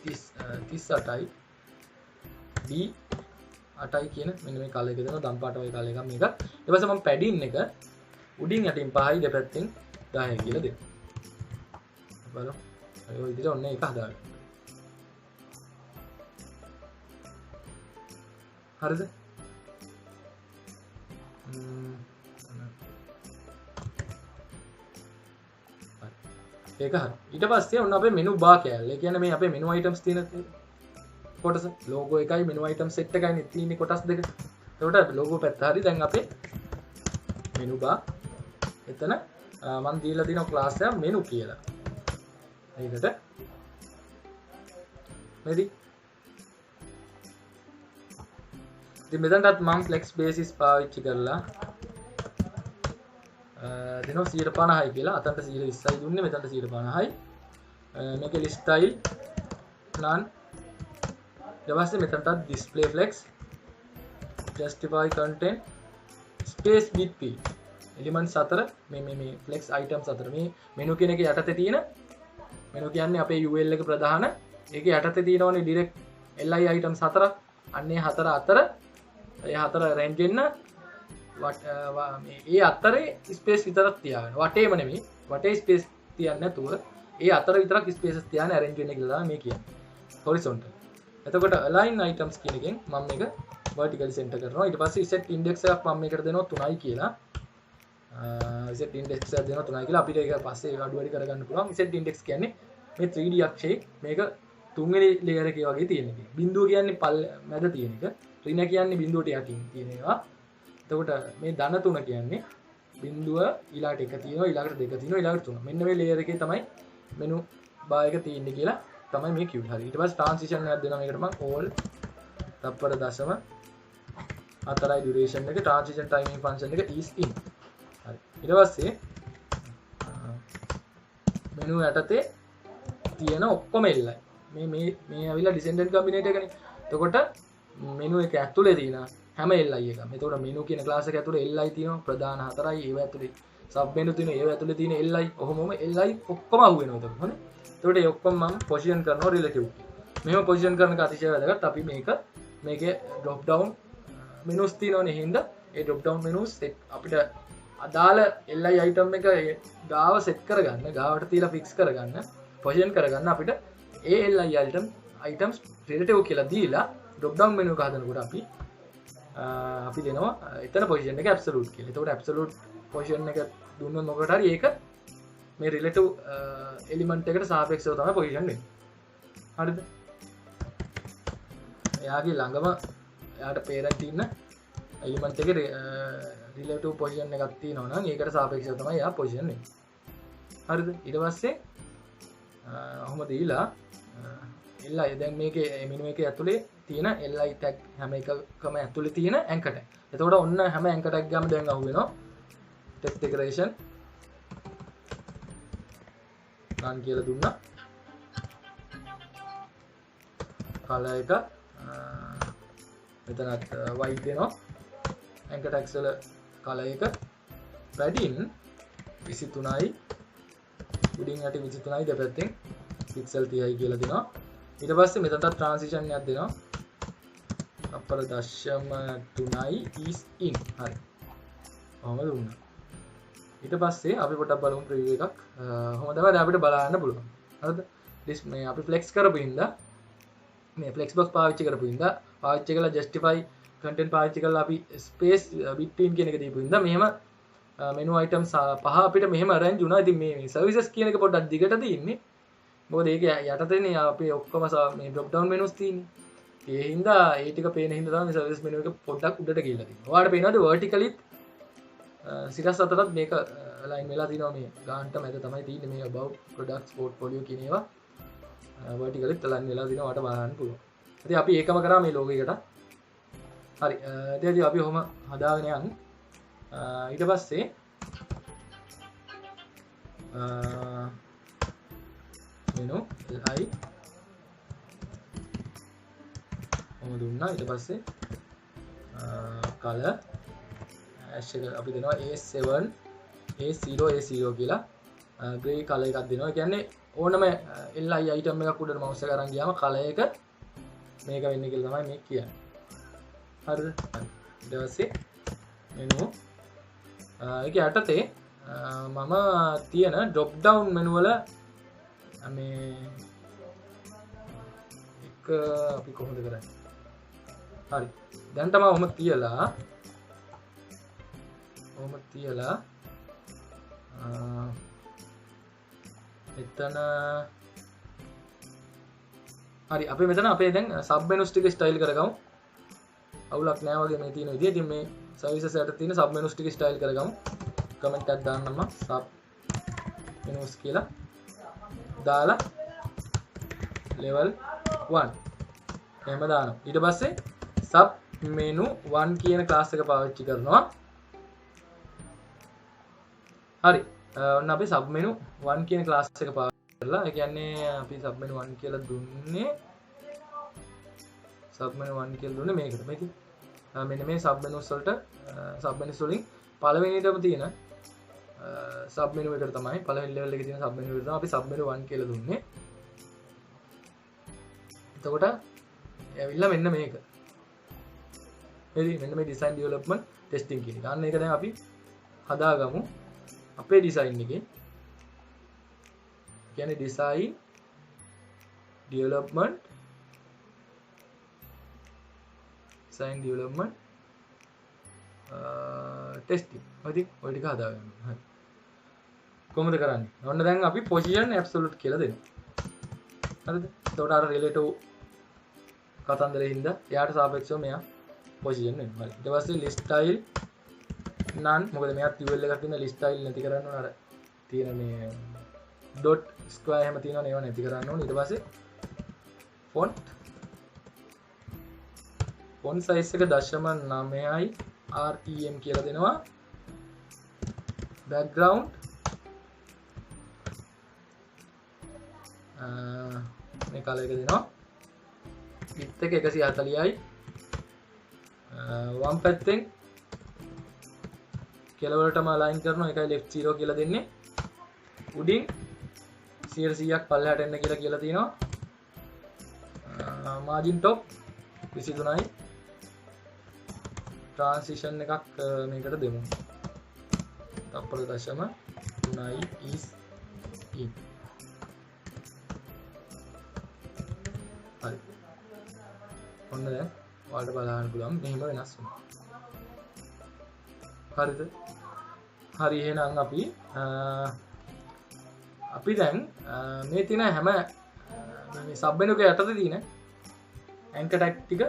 38යි D8යි කියන මෙන්න මේ color එක දෙනවා දම් පාට වගේ color එකක් මේක. ඊට පස්සේ මම padding එක උඩින් යටින් 5යි දෙපැත්තෙන් 10යි කියලා දෙනවා. බලමු. ඔය විදිහට ඔන්න ඒක හදාගන්න. හරිද? ඒක හරි. ඊට පස්සේ ඔන්න අපේ menu bar කෑල්ල. ඒ කියන්නේ මේ අපේ menu items තියෙන කොටස logo එකයි menu item set එකයි තියෙන්නේ කොටස් දෙක. ඒකට logo පැත්ත හරි. දැන් අපේ menu bar එතන මම දීලා දින class එක menu කියලා. ඒකට මෙදි ඉතින් මෙතනටත් මම flex basis පාවිච්චි කරලා දෙනවා 150යි කියලා. අතන්ට 120යි දුන්නේ මෙතනට 150යි. මේකේ list style none. ඊට පස්සේ මෙතනටත් display flex justify content space width elements 4 මේ flex items 4 මේ menu කියන එක යටතේ තියෙන menu කියන්නේ අපේ UL එක ප්‍රධාන ඒකේ යටතේ තියෙනවනේ direct li items 4 අන්නේ 4 අතර ඒ 4 range වෙන්න ඒ අතරේ ස්පේස් විතරක් තියාගන්න. වටේම නෙමෙයි. වටේ ස්පේස් තියන්නේ නැතුව ඒ අතර විතරක් ස්පේසස් තියාගෙන arrange වෙන්න කියලා තමයි මේ කියන්නේ. horizontal. එතකොට align items කියන එකෙන් මම මේක vertically center කරනවා. ඊට පස්සේ set index එකක් මම මේකට දෙනවා 3යි කියලා. set index එකක් දෙනවා 3යි කියලා. අපිට ඒක පස්සේ අඩු වැඩි කරගන්න පුළුවන්. set index කියන්නේ මේ 3D අක්ෂයේ මේක තුන්වෙනි layer එකේ වගේ තියෙන එක. බිඳුව කියන්නේ මැද තියෙන එක. ඍණ කියන්නේ බිඳුවට යටින් තියෙන ඒවා. එතකොට මේ ධන තුන කියන්නේ බිඳුව ඊළාට එක තියෙනවා ඊළාට දෙක තියෙනවා ඊළාට තුන. මෙන්න මේ ලේයර් එකේ තමයි මෙනු බාර් එක තියෙන්නේ කියලා තමයි මේ කිව්වේ. හරි. ඊට පස්සේ ට්‍රාන්සිෂන් එකක් දෙනවා මේකට මම all තප්පර දශම 4යි duration එක ට්‍රාන්සිෂන් timing function එක is in. හරි. ඊට පස්සේ මෙනු යටතේ තියෙන ඔක්කොම එල්ලයි. මේ ඇවිල්ලා descendant combinator එකනේ. එතකොට මෙනු එක ඇතුලේ තියෙන හැම li එකම. එතකොට menu කියන class එක ඇතුලේ li තියෙනවා ප්‍රධාන 4යි ඒව ඇතුලේ sub menu තියෙනවා ඒව ඇතුලේ තියෙන li ඔහොමම li ඔක්කොම අහු වෙනවා එතකොට හොනේ. එතකොට ඒ ඔක්කොම මම පොසිෂන් කරනවා රිලටිව්. මෙහෙම පොසිෂන් කරන එක අතිශය වැදගත්. අපි මේකේ drop down menus තියෙනවනේ හින්දා ඒ drop down menus අපිට අදාළ li item එක ගාව සෙට් කරගන්න, ගාවට තියලා fix කරගන්න, පොසිෂන් කරගන්න අපිට ඒ li items relative කියලා දීලා drop down menu එක හදනකොට අපි දෙනවා එතන position එක absolute කියලා. එතකොට absolute position එක දුන්නොත් මොකට හරි ඒක මේ relative element එකට සාපේක්ෂව තමයි position වෙන්නේ. හරිද? එයාගේ ළඟම එයාට parent ඉන්න element එකේ relative position එකක් තියෙනවා නම් ඒකට සාපේක්ෂව තමයි එයා position වෙන්නේ. හරිද? ඊට පස්සේ ඔහොම දීලා li දැන් මේකේ menu එකේ ඇතුලේ තියෙන li tag හැම එකකම ඇතුලේ තියෙන anchor tag. එතකොට ඔන්න හැම anchor tag ගාම දැන් අහුවෙනවා text decoration run කියලා දුන්නා. color එක මෙතනත් white දෙනවා. anchor tags වල color එක padding 23යි උඩින් යටින් 23යි දෙපැත්තෙන් pixel 30යි කියලා දෙනවා. ඊට පස්සේ මෙතනට transition එකක් දෙනවා. අපර දශම 3යි is in. හරි. ඔහොම දුන්නා. ඊට පස්සේ අපි පොඩ්ඩක් බලමු preview එකක්. කොහොම තමයි අපිට බලන්න පුළුවන්. හරිද? මේ අපි flex කරපු හින්දා මේ flex box පාවිච්චි කරපු හින්දා පාවිච්චි කරලා justify content පාවිච්චි කරලා අපි space between කියන එක දීපු හින්දා මෙහෙම menu items පහ අපිට මෙහෙම arrange වුණා. ඉතින් මේ services කියන එක පොඩ්ඩක් දිගට තියෙන්නේ. මොකද ඒක යටතේනේ අපි ඔක්කොම මේ drop down menus තියෙන්නේ. ඒ හින්දා ඒ ටික පේන හින්දා තමයි මේ service menu එක පොඩ්ඩක් උඩට ගිහිල්ලා තියෙන්නේ. ඔයාලට පේනවාද vertically සිරස් අතරත් මේක align වෙලා තියෙනවා මේ ගානට මැද තමයි තියෙන්නේ මේ above products portfolio කියන ඒවා vertically align වෙලා තියෙනවා ඔයාලට බලන්න පුළුවන්. ඉතින් අපි ඒකම කරා මේ logo එකට. හරි. ඊටදී අපි ඔහොම හදාගෙන යන්. ඊට පස්සේ menu li ඔහොම දුන්නා. ඊට පස්සේ color hash එක අපි දෙනවා A7 A0 කියලා grey color එකක් දෙනවා. ඒ කියන්නේ ඕනම li item එකක් උඩට mouse එක අරන් ගියාම color එක මේක වෙන්නේ කියලා තමයි මේ කියන්නේ. හරිද? ඊට පස්සේ menu ඒක යටතේ මම තියෙන drop down menu වල මේ එක අපි කොහොමද කරන්නේ? හරි. දැන් තමයි ඔහොම තියලා එතන හරි අපි මෙතන අපේ දැන් sub menus ටික style කරගමු. අවුලක් නෑ වගේ මේ තියෙන විදිය. ඉතින් මේ services එකට තියෙන sub menus ටික style කරගමු. comment එකක් දාන්නම sub menus කියලා දාලා level 1 එහෙම දානවා. ඊට පස්සේ sub menu 1 කියන class එක පාවිච්චි කරනවා. හරි. ඔන්න අපි sub menu 1 කියන class එක පාවිච්චි කරලා ඒ කියන්නේ අපි sub menu 1 කියලා දුන්නේ මේකට. මේක මෙන්න මේ sub menus වලට sub menus වලින් පළවෙනිටම තියෙන sub menu එකට තමයි පළවෙනි level එකේ තියෙන sub menu එකට තමයි අපි sub menu 1 කියලා දුන්නේ. එතකොට ඇවිල්ලා මෙන්න මේක. මෙන්න මේ design development testing කියන එක. අන්න ඒක දැන් අපි හදාගමු. අපේ design එකේ කියන්නේ design development testing. හරි. ඔය ටික හදාගන්න. හරි. කොහොමද කරන්නේ? ඔන්න දැන් අපි position absolute කියලා දෙනවා. හරිද? එතකොට අර relative කතන්දරේ හින්දා එයාට සාපේක්ෂව මෙයා position වෙනවා. හරි. ඊට පස්සේ list style none මොකද මෙයාත් UL එකක් තියෙන list style නැති කරන්න ඕන. අර තියෙන මේ dot square එහෙම තියෙනවනේ ඒවා නැති කරන්න ඕන. ඊට පස්සේ font size එක 0.9යි rem කියලා දෙනවා. background මේ color එක දෙනවා. width එක 140යි. වම් පැත්තෙන් කෙළවරටම align කරනවා. ඒකයි left 0 කියලා දෙන්නේ. උඩින් 100ක් පල්ලෙහාට එන්න කියලා කියලා තියෙනවා. Margin top 23යි. ට්‍රාන්සිෂන් එකක් මේකට දෙමු. තප්පර දශම 3යි is in. හරි. ඔන්න දැන් ඔයාලට බලන්න පුළුවන් මෙහෙම වෙනස් වෙනවා. හරිද? හරි එහෙනම් අපි දැන් මේ තියෙන හැම මේ සබ් මෙනු එක යටතේ තියෙන ඇන්කර් ටැග් ටික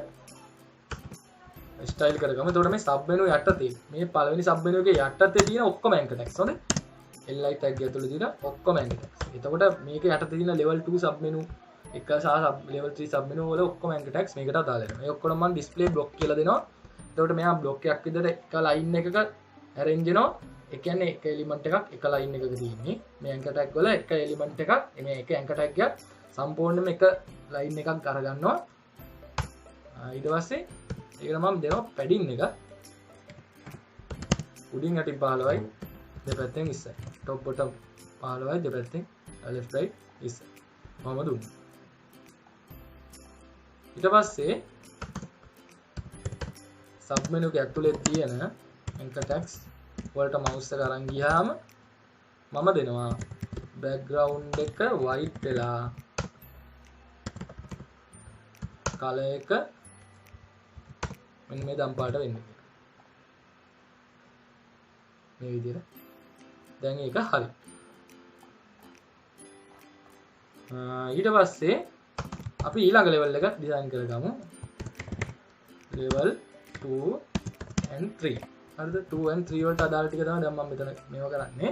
ස්ටයිල් කරගමු. එතකොට මේ සබ් මෙනු යටතේ මේ පළවෙනි සබ් මෙනු එකේ යටතේ තියෙන ඔක්කොම ඇන්කර් ටැග්ස් හොඳයි. li ටැග් ඇතුළේ තියෙන ඔක්කොම ඇන්කර් ටැග්ස්. එතකොට මේක යටතේ තියෙන level 2 සබ් මෙනු එක සහ level 3 සබ් මෙනු වල ඔක්කොම ඇන්කර් ටැග්ස් මේකට අදාළ වෙනවා. මේ ඔක්කොම මම ඩිස්ප්ලේ බ්ලොක් කියලා දෙනවා. එතකොට මෙයා බ්ලොක් එකක් විදිහට එක ලයින් එකක arrange වෙනවා. ඒ කියන්නේ එක එලිමන්ට් එකක් එක ලයින් එකක තියෙන්නේ. මේ ඇන්කර් ටැග් වල එක එලිමන්ට් එකක් මේ එක ඇන්කර් ටැග් එකක් සම්පූර්ණයෙන්ම එක ලයින් එකක් අරගන්නවා. ඊට පස්සේ ඒකට මම දෙනවා පැඩින් එක උඩින් යටින් 15යි දෙපැත්තෙන් 20යි. টপ බොටම් 15යි දෙපැත්තෙන් left right 20යි. මම දුන්නා. ඊට පස්සේ සබ් මෙනු එක ඇතුලේ තියෙන anchor tags වලට mouse එක අරන් ගියාම මම දෙනවා background එක white වෙලා color එක මෙන්න මේ දම් පාට වෙන්න කියලා. මේ විදිහට. දැන් ඒක හරි. ඊට පස්සේ අපි ඊළඟ level එක design කරගමු. level 2 and 3. හරිද? 2 and 3 වලට අදාළ ටික තමයි දැන් මම මෙතන මේව කරන්නේ.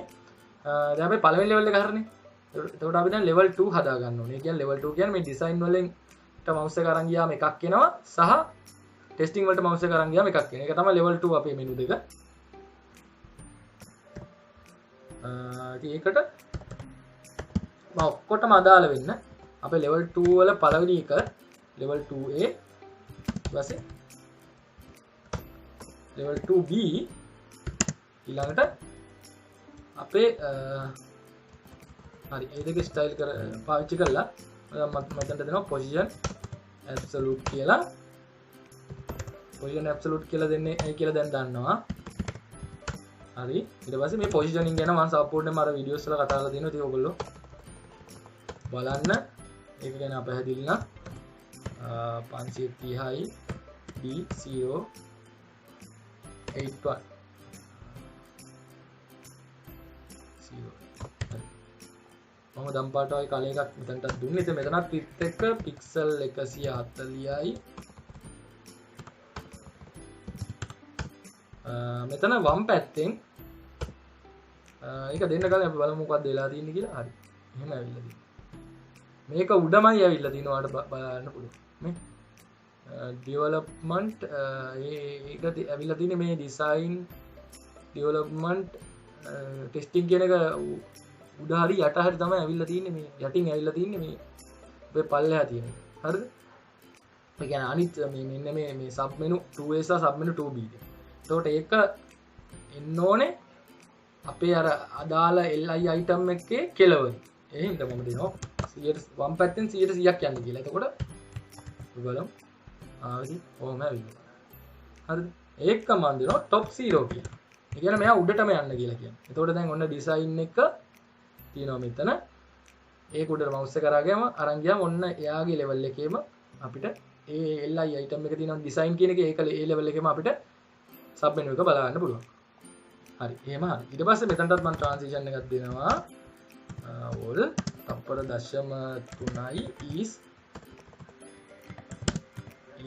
දැන් අපි පළවෙනි level එක හරිනේ. එතකොට අපි දැන් level 2 හදා ගන්න ඕනේ. ඒ කියන්නේ level 2 කියන්නේ මේ design වලින් mouse එක අරන් ගියාම එකක් එනවා සහ ටෙස්ටිං වලට mouse එක අරන් ගියාම එකක් එනවා. ඒක තමයි level 2 අපේ menu දෙක. ඉතින් ඒකට මම ඔක්කොටම අදාළ වෙන්න අපේ level 2 වල පළවෙනි එක level 2A ඊපස්සේ level 2B ඊළඟට අපේ හරි ඒ දෙක ස්ටයිල් කර පාවිච්චි කරලා මම මෙතනට දෙනවා position absolute කියලා. position absolute කියලා දෙන්නේ ඒ කියලා දැන් දන්නවා. හරි ඊට පස්සේ මේ positioning ගැන මම සම්පූර්ණයෙන්ම අර වීඩියෝස් වල කතා කරලා තියෙනවා. ඉතින් ඔයගොල්ලෝ බලන්න. ඒක ගැන අපහැදිලි නම් 530යි D081 මම දම් පාටයි කල එකක් මෙතනට දුන්නේ. ඉතින් මෙතනත් width එක pixel 140යි. මෙතන වම් පැත්තෙන් ඒක දෙන්න කලින් අපි බලමු මොකක්ද වෙලා තියෙන්නේ කියලා. හරි. එහෙම ඇවිල්ලා තියෙනවා. මේක උඩමයි ඇවිල්ලා තියෙනවා. ඔයාලට බලන්න පුළුවන්. මේ development ඒක ඇවිල්ලා තියෙන්නේ මේ design development testing කියන එක උඩ හරි යට හරි තමයි ඇවිල්ලා තියෙන්නේ. මේ යටින් ඇවිල්ලා තියෙන්නේ මේ ඔය පල්ලෙහා තියෙන. හරිද? ඒ කියන්නේ අනිත් මෙන්න මේ sub menu 2A සහ sub menu 2B. එතකොට ඒක එන්න ඕනේ අපේ අර අදාළ li item එකේ කෙලවර. ඒ හින්දා මම දෙනවා 100 වම් පැත්තෙන් 100%ක් යන්න කියලා. එතකොට බලමු. ආවි කොහොම ඇවිල්ලා. හරිද? ඒක මම දෙනවා top 0 කියලා. ඒ කියන්නේ මෙයා උඩටම යන්න කියලා කියන්නේ. එතකොට දැන් ඔන්න design එක තියෙනවා මෙතන. ඒක උඩට mouse එක අරන් ගියාම ඔන්න එයාගේ level එකේම අපිට ඒ li item එක තියෙනවා design කියන එක ඒක ඒ level එකේම අපිට sub menu එක බලා ගන්න පුළුවන්. හරි. එහෙම හරි. ඊට පස්සේ මෙතනටත් මම transition එකක් දෙනවා. all තප්පර දශම 3යි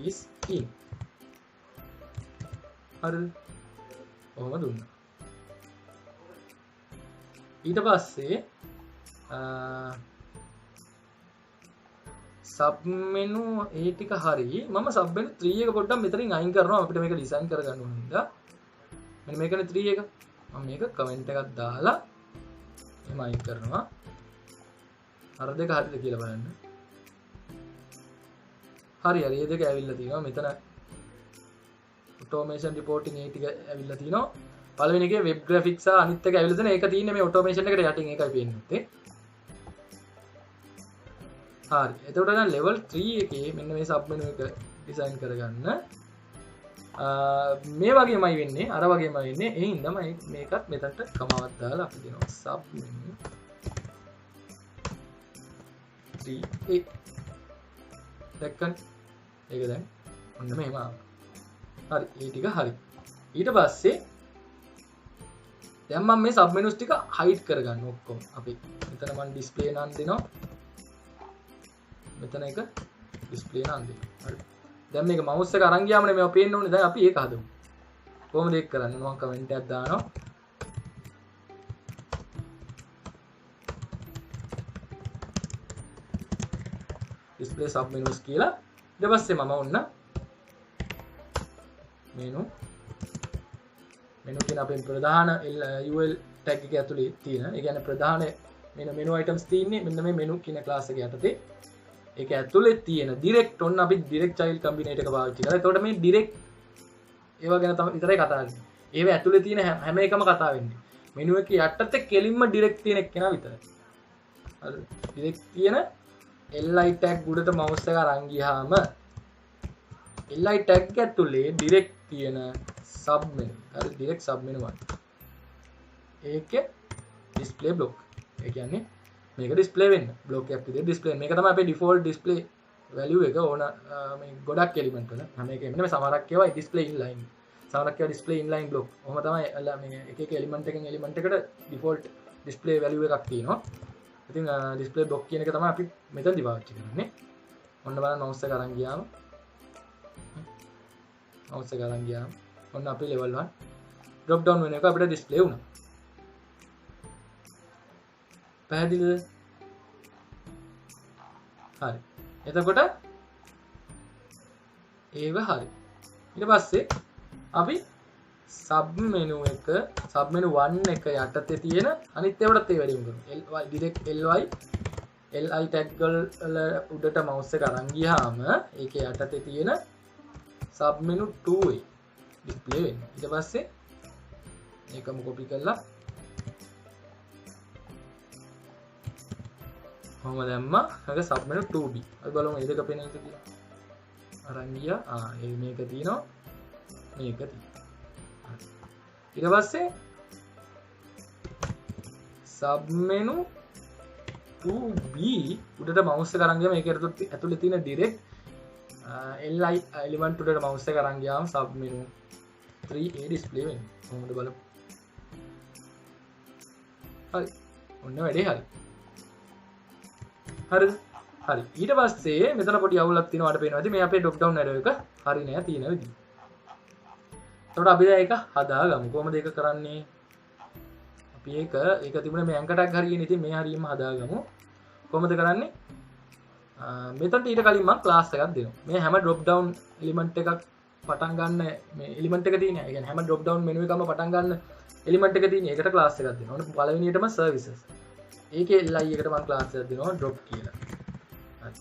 is in. හරිද? ඔහොම දුන්නා. ඊට පස්සේ sub menu ඒ ටික හරි. මම sub menu 3 එක පොඩ්ඩක් මෙතනින් අයින් කරනවා අපිට මේක ඩිසයින් කරගන්න ඕන හින්දා. මෙන්න මේකනේ 3 එක. මම මේක කමෙන්ට් එකක් දාලා එහෙම අයින් කරනවා. අර දෙක හරිද කියලා බලන්න. හරි හරි මේ දෙක ඇවිල්ලා තියෙනවා. මෙතන automation reporting ඒ ටික ඇවිල්ලා තියෙනවා. පළවෙනි එකේ web graphics සහ අනිත් එක ඇවිල්ලා තියෙන ඒක තියෙන්නේ මේ automation එකට යටින් ඒකයි පේන්නේ. හරි. එතකොට දැන් level 3 එකේ මෙන්න මේ sub menu එක design කරගන්න. මේ වගේමයි වෙන්නේ, අර වගේමයි වෙන්නේ. ඒ හින්දා මම මේකත් මෙතනට කමාවක් දාලා අපි දෙනවා sub menu 3a. දැක්කන්? ඒක දැන් ඔන්න මෙහෙම ආවා. හරි. ඒ ටික හරි. ඊට පස්සේ දැන් මම මේ sub menus ටික hide කරගන්න ඔක්කොම. අපි මෙතන මම display නම් දෙනවා. මෙතන එක display නම් දෙනවා. හරි. දැන් මේක mouse එක අරන් ගියාමනේ මේවා පේන්න ඕනේ. දැන් අපි ඒක හදමු. කොහොමද ඒක කරන්නේ? මම කමෙන්ට් එකක් දානවා. display sub menus කියලා. ඊට පස්සේ මම ඔන්න menu කියන අපේ ප්‍රධාන UL tag එක ඇතුලේ තියෙන. ඒ කියන්නේ ප්‍රධාන menu items තියෙන්නේ මෙන්න මේ menu කියන class එක යටතේ. ඒක ඇතුලේ තියෙන direct ඔන්න අපි direct child combinate එක පාවිච්චි කරලා. එතකොට මේ direct ඒවා ගැන තමයි විතරයි කතා කරන්නේ. ඒව ඇතුලේ තියෙන හැම එකම කතා වෙන්නේ. menu එක යටතේ කෙලින්ම direct තියෙන එක්කෙනා විතරයි. හරිද? direct තියෙන li tag උඩට mouse එක අරන් ගියාම li tag ඇතුලේ direct තියෙන sub menu. හරි direct sub menu one. ඒකේ display block. ඒ කියන්නේ මේක display වෙන්න block එකක් විදිහට display මේක තමයි අපේ default display value එක ඕන මේ ගොඩක් element වල හැම එකෙම මේ සමහරක් ඒවා display inline සමහරක් ඒවා display inline block ඔහොම තමයි මේ එක එක element එකෙන් element එකට default display value එකක් තියෙනවා. ඉතින් display block කියන එක තමයි අපි මෙතනදි පාවිච්චි කරන්නේ. ඔන්න බලන්න mouse එක අරන් ගියාම ඔන්න අපේ level 1 drop down menu එක අපිට display වුණා. පැහැදිලිද? හරි. එතකොට ඒව හරි. ඊට පස්සේ අපි sub menu 1 එක යටතේ තියෙන අනිත් ඒවාටත් ඒ වැඩිම කරමු. direct li tag වල උඩට mouse එක අරන් ගියාම ඒකේ යටතේ තියෙන sub menu 2 display වෙනවා. ඊට පස්සේ මේකම copy කරලා කොහොම දැම්මා ඒක sub menu 2b. අපි බලමු මේ දෙක පේනවද කියලා. අරන් ගියා. මේක තියෙනවා. මේක තියෙනවා. ඊට පස්සේ sub menu 2b උඩට mouse එක අරන් ගියාම මේක ඇතුලේ තියෙන direct li element උඩට mouse එක අරන් ගියාම sub menu 3a display වෙනවා. කොහොමද බලමු. හරි. ඔන්න වැඩේ හරි. හරිද? හරි. ඊට පස්සේ මෙතන පොඩි අවුලක් තියෙනවා වඩ පේනවා. ඉතින් මේ අපේ drop down arrow එක හරි නෑ තියෙන විදිහ. එතකොට අපි දැන් ඒක හදාගමු. කොහොමද ඒක කරන්නේ? අපි ඒක තිබුණේ මේ anchor tag හරියනේ. ඉතින් මේ හරියම හදාගමු. කොහොමද කරන්නේ? මෙතනට ඊට කලින් මම class එකක් දෙනවා. මේ හැම drop down element එකක් පටන් ගන්න මේ element එක තියෙන. ඒ කියන්නේ හැම drop down menu එකම පටන් ගන්න element එක තියෙන. ඒකට class එකක් දෙනවා. ඔන්න පළවෙනියටම services. ඒකේ li එකට මම class එකක් දෙනවා drop කියලා. හරි.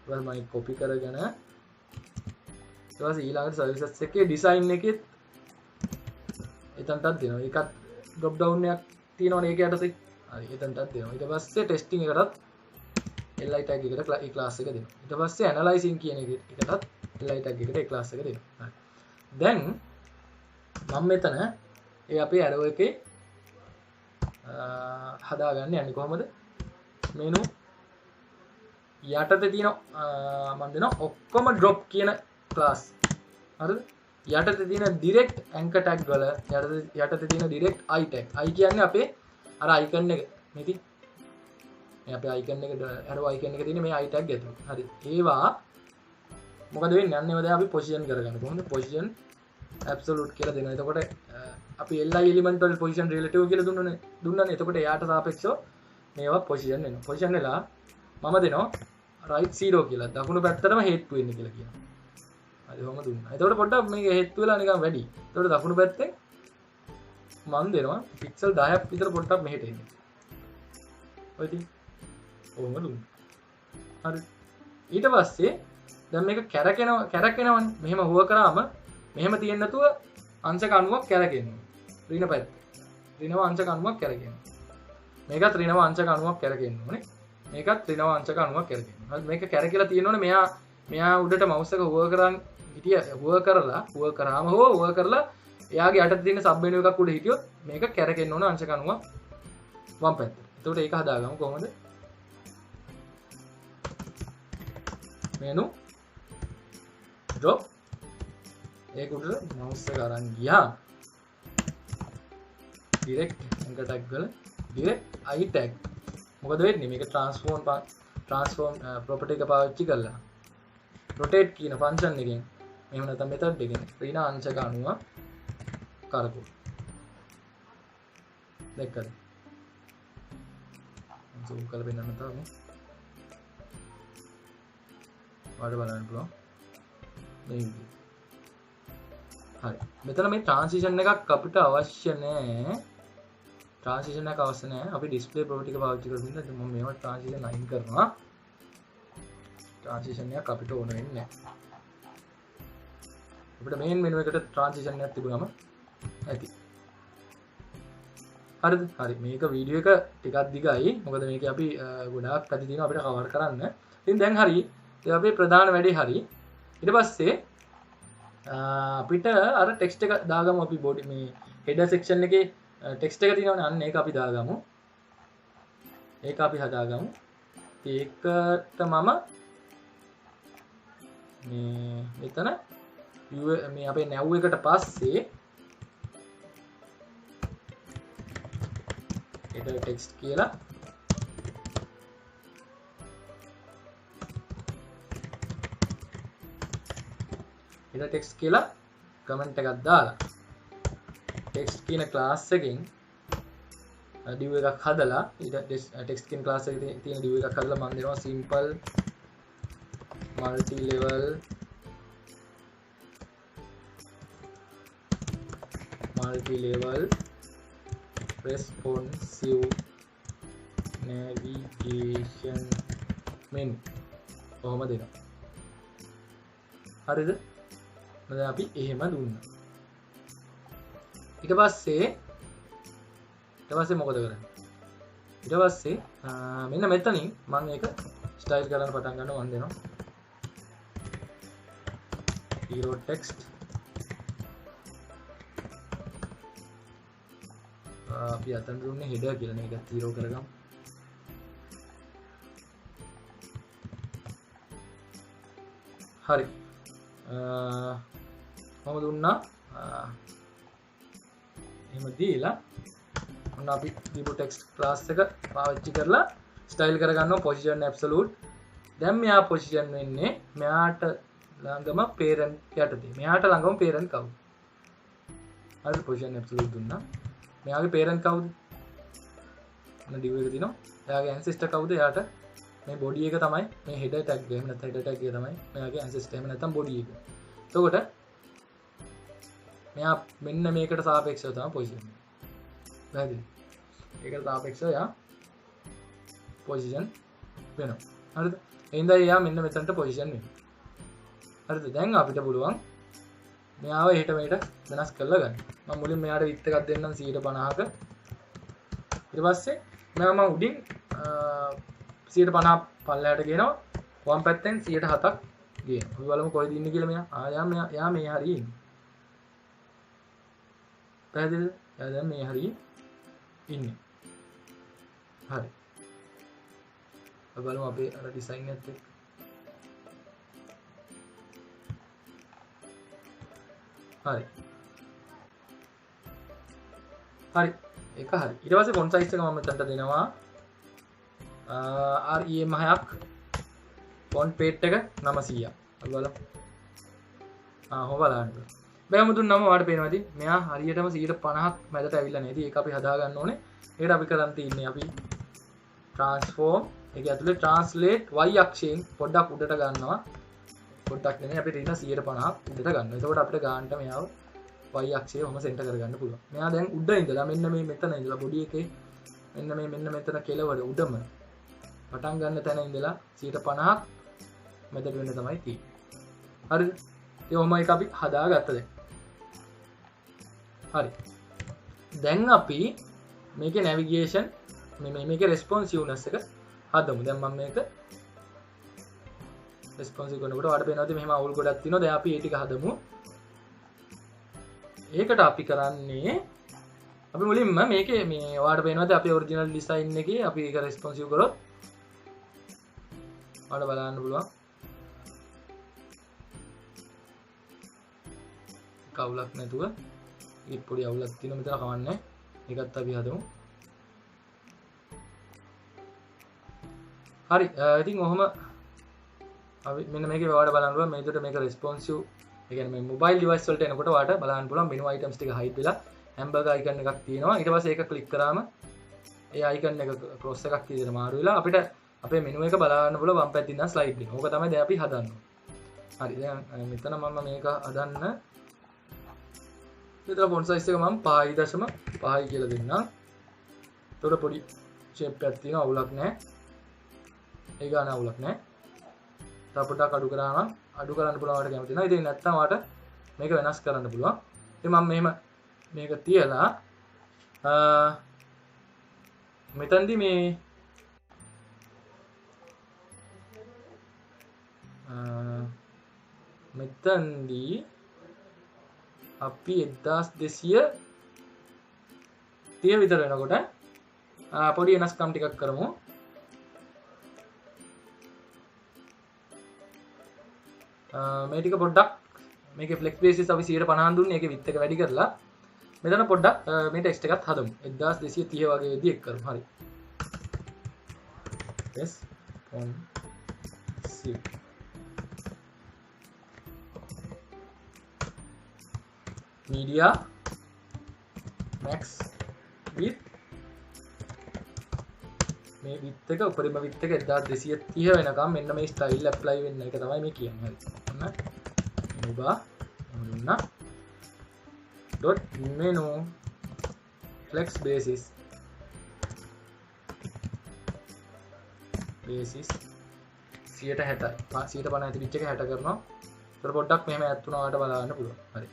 ඊට මම copy කරගෙන ඊට පස්සේ ඊළඟට services එකේ design එකෙත් එතනටත් දෙනවා. ඒකත් drop down එකක් තියෙනවනේ ඒක යටතේ. හරි. එතනටත් දෙනවා. ඊට පස්සේ testing එකටත් li tag එකට ඒ class එක දෙනවා. ඊට පස්සේ analyzing කියන එකටත් li tag එකට ඒ class එක දෙනවා. හරි. දැන් මම මෙතන ඒ අපේ arrow එකේ හදාගන්න යන්නේ කොහොමද? menu යටතේ තියෙන මම දෙනවා ඔක්කොම drop කියන class. හරිද? යටතේ තියෙන direct anchor tag වල යටතේ තියෙන direct I tag. I කියන්නේ අපේ අර icon එක. මේ ඉතින් මේ අපේ icon එක arrow icon එක තියෙන මේ I tag ඇතුළේ. හරි. ඒවා මොකද වෙන්නේ? අන්නේව දැන් අපි position කරගන්න. කොහොමද? position absolute කියලා දෙනවා. එතකොට අපි li element වල position relative කියලා දුන්නානේ. එතකොට එයාට සාපේක්ෂව මේවා position වෙනවා. position වෙලා මම දෙනවා right 0 කියලා. දකුණු පැත්තටම හේතු වෙන්න කියලා කියනවා. හරි ඔහොම දුන්නා. එතකොට පොඩ්ඩක් මේක හේතු වෙලා නිකන් වැඩි. එතකොට දකුණු පැත්තෙන් මම දෙනවා pixel 10ක් විතර පොඩ්ඩක් මෙහෙට එන්න. ඔය ඉතින් ඔහොම දුන්නා. හරි. ඊට පස්සේ දැන් මේක කැරකෙනවනේ. මෙහෙම හුව කරාම මෙහෙම තියෙන්න නැතුව අංශක 90ක් කැරකෙනවා. ඍණ පැත්ත. ඍණව අංශක 90ක් කැරකෙනවා. මේකත් ඍණව අංශක 90ක් කැරකෙන්න ඕනේ. මේකත් ඍණ අංශක 90ක් කරගෙන. හරි මේක කැරකිලා තියෙනවනේ මෙයා උඩට මවුස් එක හුව කරන් හුව කරලා එයාගේ යටට තියෙන සබ් මෙනු එකක් උඩ හිටියොත් මේක කැරකෙන්න ඕන අංශක 90ක් වම් පැත්තට. එතකොට ඒක හදාගමු කොහොමද? මෙනු drop ඒක උඩට මවුස් එක අරන් ගියා. direct anchor tag වල direct I tag. මොකද වෙන්නේ? මේක transform property එක පාවිච්චි කරලා rotate කියන function එකෙන් එහෙම නැත්නම් method එකෙන් ඍණ අංශක 90 කරපු. දැක්කද? zoom කරලා පෙන්නන්න තාම. වඩ බලන්න පුළුවන්. මේ විදිහට. හරි. මෙතන මේ transition එකක් අපිට අවශ්‍ය නැහැ. transition එකක් අවශ්‍ය නැහැ. අපි display property එක පාවිච්චි කරමින් ඉන්න මම මේවා transition අයින් කරනවා. transition එකක් අපිට ඕන වෙන්නේ නැහැ. අපිට main menu එකට transition එකක් තිබුණාම ඇති. හරිද? හරි. මේක වීඩියෝ එක ටිකක් දිගයි. මොකද මේක අපි ගොඩාක් පැති තියෙනවා අපිට කවර් කරන්න. ඉතින් දැන් හරි. ඒ අපේ ප්‍රධාන වැඩේ හරි. ඊට පස්සේ අපිට අර ටෙක්ස්ට් එක දාගමු අපි බොඩි මේ header section එකේ ටෙක්ස්ට් එක තියෙනවනේ අන්න ඒක අපි දාගමු. ඒක අපි හදාගමු. ඒකට මම මේ මෙතන මේ අපේ නැව් එකට පස්සේ header text කියලා header text කියලා කමෙන්ට් එකක් දාලා text කියන class එකෙන් div එකක් හදලා ඊට text කියන class එකේ තියෙන div එකක් හදලා මම දෙනවා simple multi level responsive navigation menu කොහොම දෙනවා. හරිද? දැන් අපි එහෙම දුන්නා. ඊට පස්සේ මොකද කරන්නේ? ඊට පස්සේ මෙන්න මෙතනින් මම ඒක ස්ටයිල් කරන්න පටන් ගන්නවා. මම දෙනවා hero text අපි අතන දුන්නේ header කියලා නේ. ඒක hero කරගමු. හරි. මම දුන්නා එහෙම දීලා ඔන්න අපි debug text class එක පාවිච්චි කරලා ස්ටයිල් කරගන්නවා position absolute. දැන් මෙයා position වෙන්නේ මෙයාට ළඟම parent යටතේ. මෙයාට ළඟම parent කවුද? හරි position absolute දුන්නා. මෙයාගේ parent කවුද? අන්න div එක දිනවා. එයාගේ ancestor කවුද? එයාට මේ body එක තමයි මේ header tag එක. එහෙම නැත්නම් header tag එක තමයි මෙයාගේ ancestor. එහෙම නැත්නම් body එක. එතකොට මෙයා මෙන්න මේකට සාපේක්ෂව තමයි position එක. පැහැදිලි? ඒකට සාපේක්ෂව යා position වෙනවා. හරිද? එහෙනම් යා මෙන්න මෙතනට position වෙනවා. හරිද? දැන් අපිට පුළුවන් මෙයාව එහෙට මෙහෙට වෙනස් කරලා ගන්න. මම මුලින් මෙයාට width එකක් දෙන්නම් 150ක. ඊට පස්සේ මම උඩින් 150 පල්ලයට ගේනවා. වම් පැත්තෙන් 107ක් ගේනවා. අපි බලමු කොහෙද ඉන්නේ කියලා මෙයා. යා මේ හරිය ඉන්නේ. පැහැදිලිද? එයා දැන් මේ හරිය ඉන්නේ. හරි. අපි බලමු අපේ අර ඩිසයින් එකත් එක්ක. හරි. හරි. ඒක හරි. ඊට පස්සේ font size එක මම මෙතනට දෙනවා REM 6ක්. font weight එක 900ක්. අපි බලමු. හොම බලන්න. බෑම දුන්නම ඔයාලට පේනවා ඉතින් මෙයා හරියටම 150ක් මැදට ඇවිල්ලා නේද? ඒක අපි හදා ගන්න ඕනේ. ඒකට අපි කරන් තියන්නේ අපි transform ඒක ඇතුලේ translate y අක්ෂයෙන් පොඩ්ඩක් උඩට ගන්නවා. පොඩ්ඩක් නෙමෙයි අපි ඍණ 150ක් උඩට ගන්නවා. එතකොට අපිට ගන්නට මෙයාව y අක්ෂය ඔහම සෙන්ටර් කරගන්න පුළුවන්. මෙයා දැන් උඩ ඉඳලා මෙන්න මේ මෙතන ඉඳලා බොඩි එකේ මෙන්න මෙතන කෙලවර උඩම පටන් ගන්න තැන ඉඳලා 150ක් මැදට වෙන්න තමයි තියෙන්නේ. හරිද? ඒ ඔහම එක අපි හදාගත්තා දැන්. හරි. දැන් අපි මේකේ navigation මේකේ responsiveness එක හදමු. දැන් මම මේක රෙස්පොන්සිව් කරනකොට ඔයාලට පේනවාද මෙහෙම අවුල් ගොඩක් තියෙනවා. දැන් අපි ඒ ටික හදමු. ඒකට අපි කරන්නේ අපි මුලින්ම මේකේ මේ ඔයාලට පේනවාද අපේ ඔරිජිනල් ඩිසයින් එකේ අපි ඒක රෙස්පොන්සිව් කරොත් ඔයාලට බලන්න පුළුවන්. කවුලක් නැතුව ඊට පොඩි අවුලක් තියෙනවා මෙතන කවන්නේ. ඒකත් අපි හදමු. හරි ඉතින් ඔහොම අපි මෙන්න මේකේ ඔයාලට බලන්න පුළුවන් මේ විදිහට මේක රෙස්පොන්සිව් ඒ කියන්නේ මේ මොබයිල් ඩිවයිස් වලට එනකොට ඔයාලට බලන්න පුළුවන් මෙනු අයිටම්ස් ටික හයිඩ් වෙලා හැම්බර්ගර් අයිකන් එකක් තියෙනවා ඊට පස්සේ ඒක ක්ලික් කරාම ඒ අයිකන් එක ක්‍රොස් එකක් විදිහට මාරු වෙලා අපිට අපේ මෙනු එක බලන්න පුළුවන් වම් පැත්තෙන් ඉඳන් ස්ලයිඩ් වෙනවා. ඕක තමයි දැන් අපි හදන්නේ. හරි දැන් මෙතන මම මේක හදන්න මෙතන ෆොන්ට් සයිස් එක මම 5.5 කියලා දෙන්නම්. ඒතකොට පොඩි ෂේප් එකක් තියෙනවා අවුලක් නැහැ. ඒ ගාන අවුලක් නැහැ. තව පොඩක් අඩු කරා නම් අඩු කරන්න පුළුවන් වට කැමති නැහැ. ඉතින් නැත්තම් වට මේක වෙනස් කරන්න පුළුවන්. ඉතින් මම මෙහෙම මේක තියලා මෙතනදී මේ මෙතනදී අපි 1230 විතර වෙනකොට පොඩි වෙනස්කම් ටිකක් කරමු. මේ ටික පොඩ්ඩක් මේකේ ෆ්ලෙක්ස් බේසිස් අපි 150 දුන්නේ ඒකේ විත් එක වැඩි කරලා මෙතන පොඩ්ඩක් මේ ටෙක්ස්ට් එකත් හදමු 1230 වගේ විදිහක් කරමු. හරි. yes on see media max width මේ width එක උපරිම width එක 1230 වෙනකම් මෙන්න මේ ස්ටයිල් ඇප්ලයි වෙන්න එක තමයි මේ කියන්නේ. හරි. menu දුන්නා dot menu flex basis 160යි 150 ඇති පිච් එක 60 කරනවා. ඒතර පොඩ්ඩක් මෙහෙම ඈත් වුණා වාට බලන්න පුළුවන්. හරි.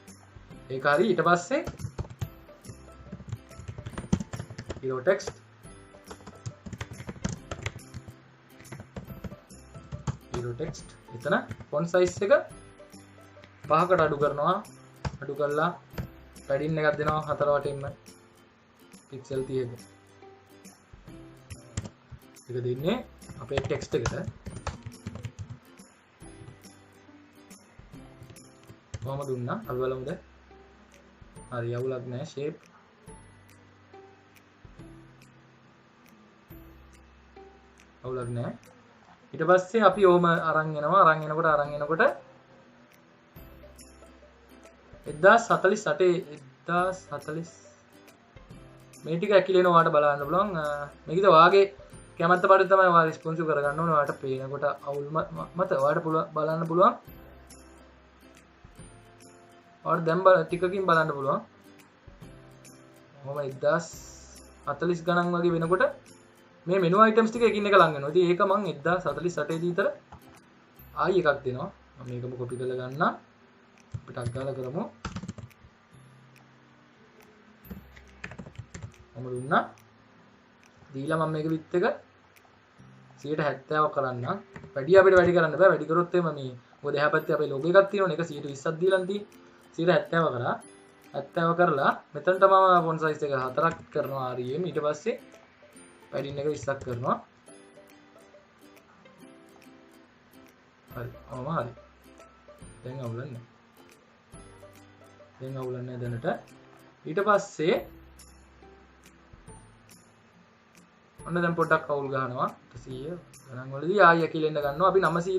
ඒක හරි. ඊට පස්සේ hero text එතන font size එක 5කට අඩු කරනවා. අඩු කරලා padding එකක් දෙනවා 4 වටින්ම pixel 30ක. ඒක දෙන්නේ අපේ text එකට. කොහොම දුන්නා අපි බලමුද? හරි අවුලක් නැහැ shape. අවුලක් නැහැ. ඊට පස්සේ අපි ඕම අරන් එනවා. අරන් එනකොට 1048 මේ ටික ඇකිලෙන ඔයාලට බලන්න පුළුවන්. මේකද ඔයාගේ කැමැත්ත පරිදි තමයි ඔයා රෙස්පොන්සිව් කරගන්න ඕනේ. ඔයාලට පේනකොට අවුල් මත ඔයාලට බලන්න පුළුවන්. ඔයාලට දැන් ටිකකින් බලන්න පුළුවන්. ඔහොම 1040 ගණන් වගේ වෙනකොට මේ මෙනු අයිටම්ස් ටික එකින් එක ලං වෙනවා. ඉතින් ඒක මම 1048 දී විතර ආයි එකක් දෙනවා. මම මේකම කොපි කරලා ගන්න. අපිට අග්ගාලා කරමු. මම දුන්නා. දීලා මම මේක විත් එක 170ක් කරන්න. වැඩි අපිට වැඩි කරන්න බෑ. වැඩි කරොත් එම මේ මොකද එහා පැත්තේ අපේ ලෝගෝ එකක් තියෙනවනේ. ඒක 120ක් දීලා තියෙන්නේ. 170 කරා. 70 කරලා මෙතනට මම font size එක 4ක් කරනවා REM. ඊට පස්සේ padding එක 20ක් කරනවා. හරි. ඔවම හරි. දැන් අවුලන්නේ. දැනට. ඊට පස්සේ ඔන්න දැන් පොඩ්ඩක් අවුල් ගහනවා. 100 ගණන් වලදී ආයෙ ඇකිලෙන්න ගන්නවා. අපි 900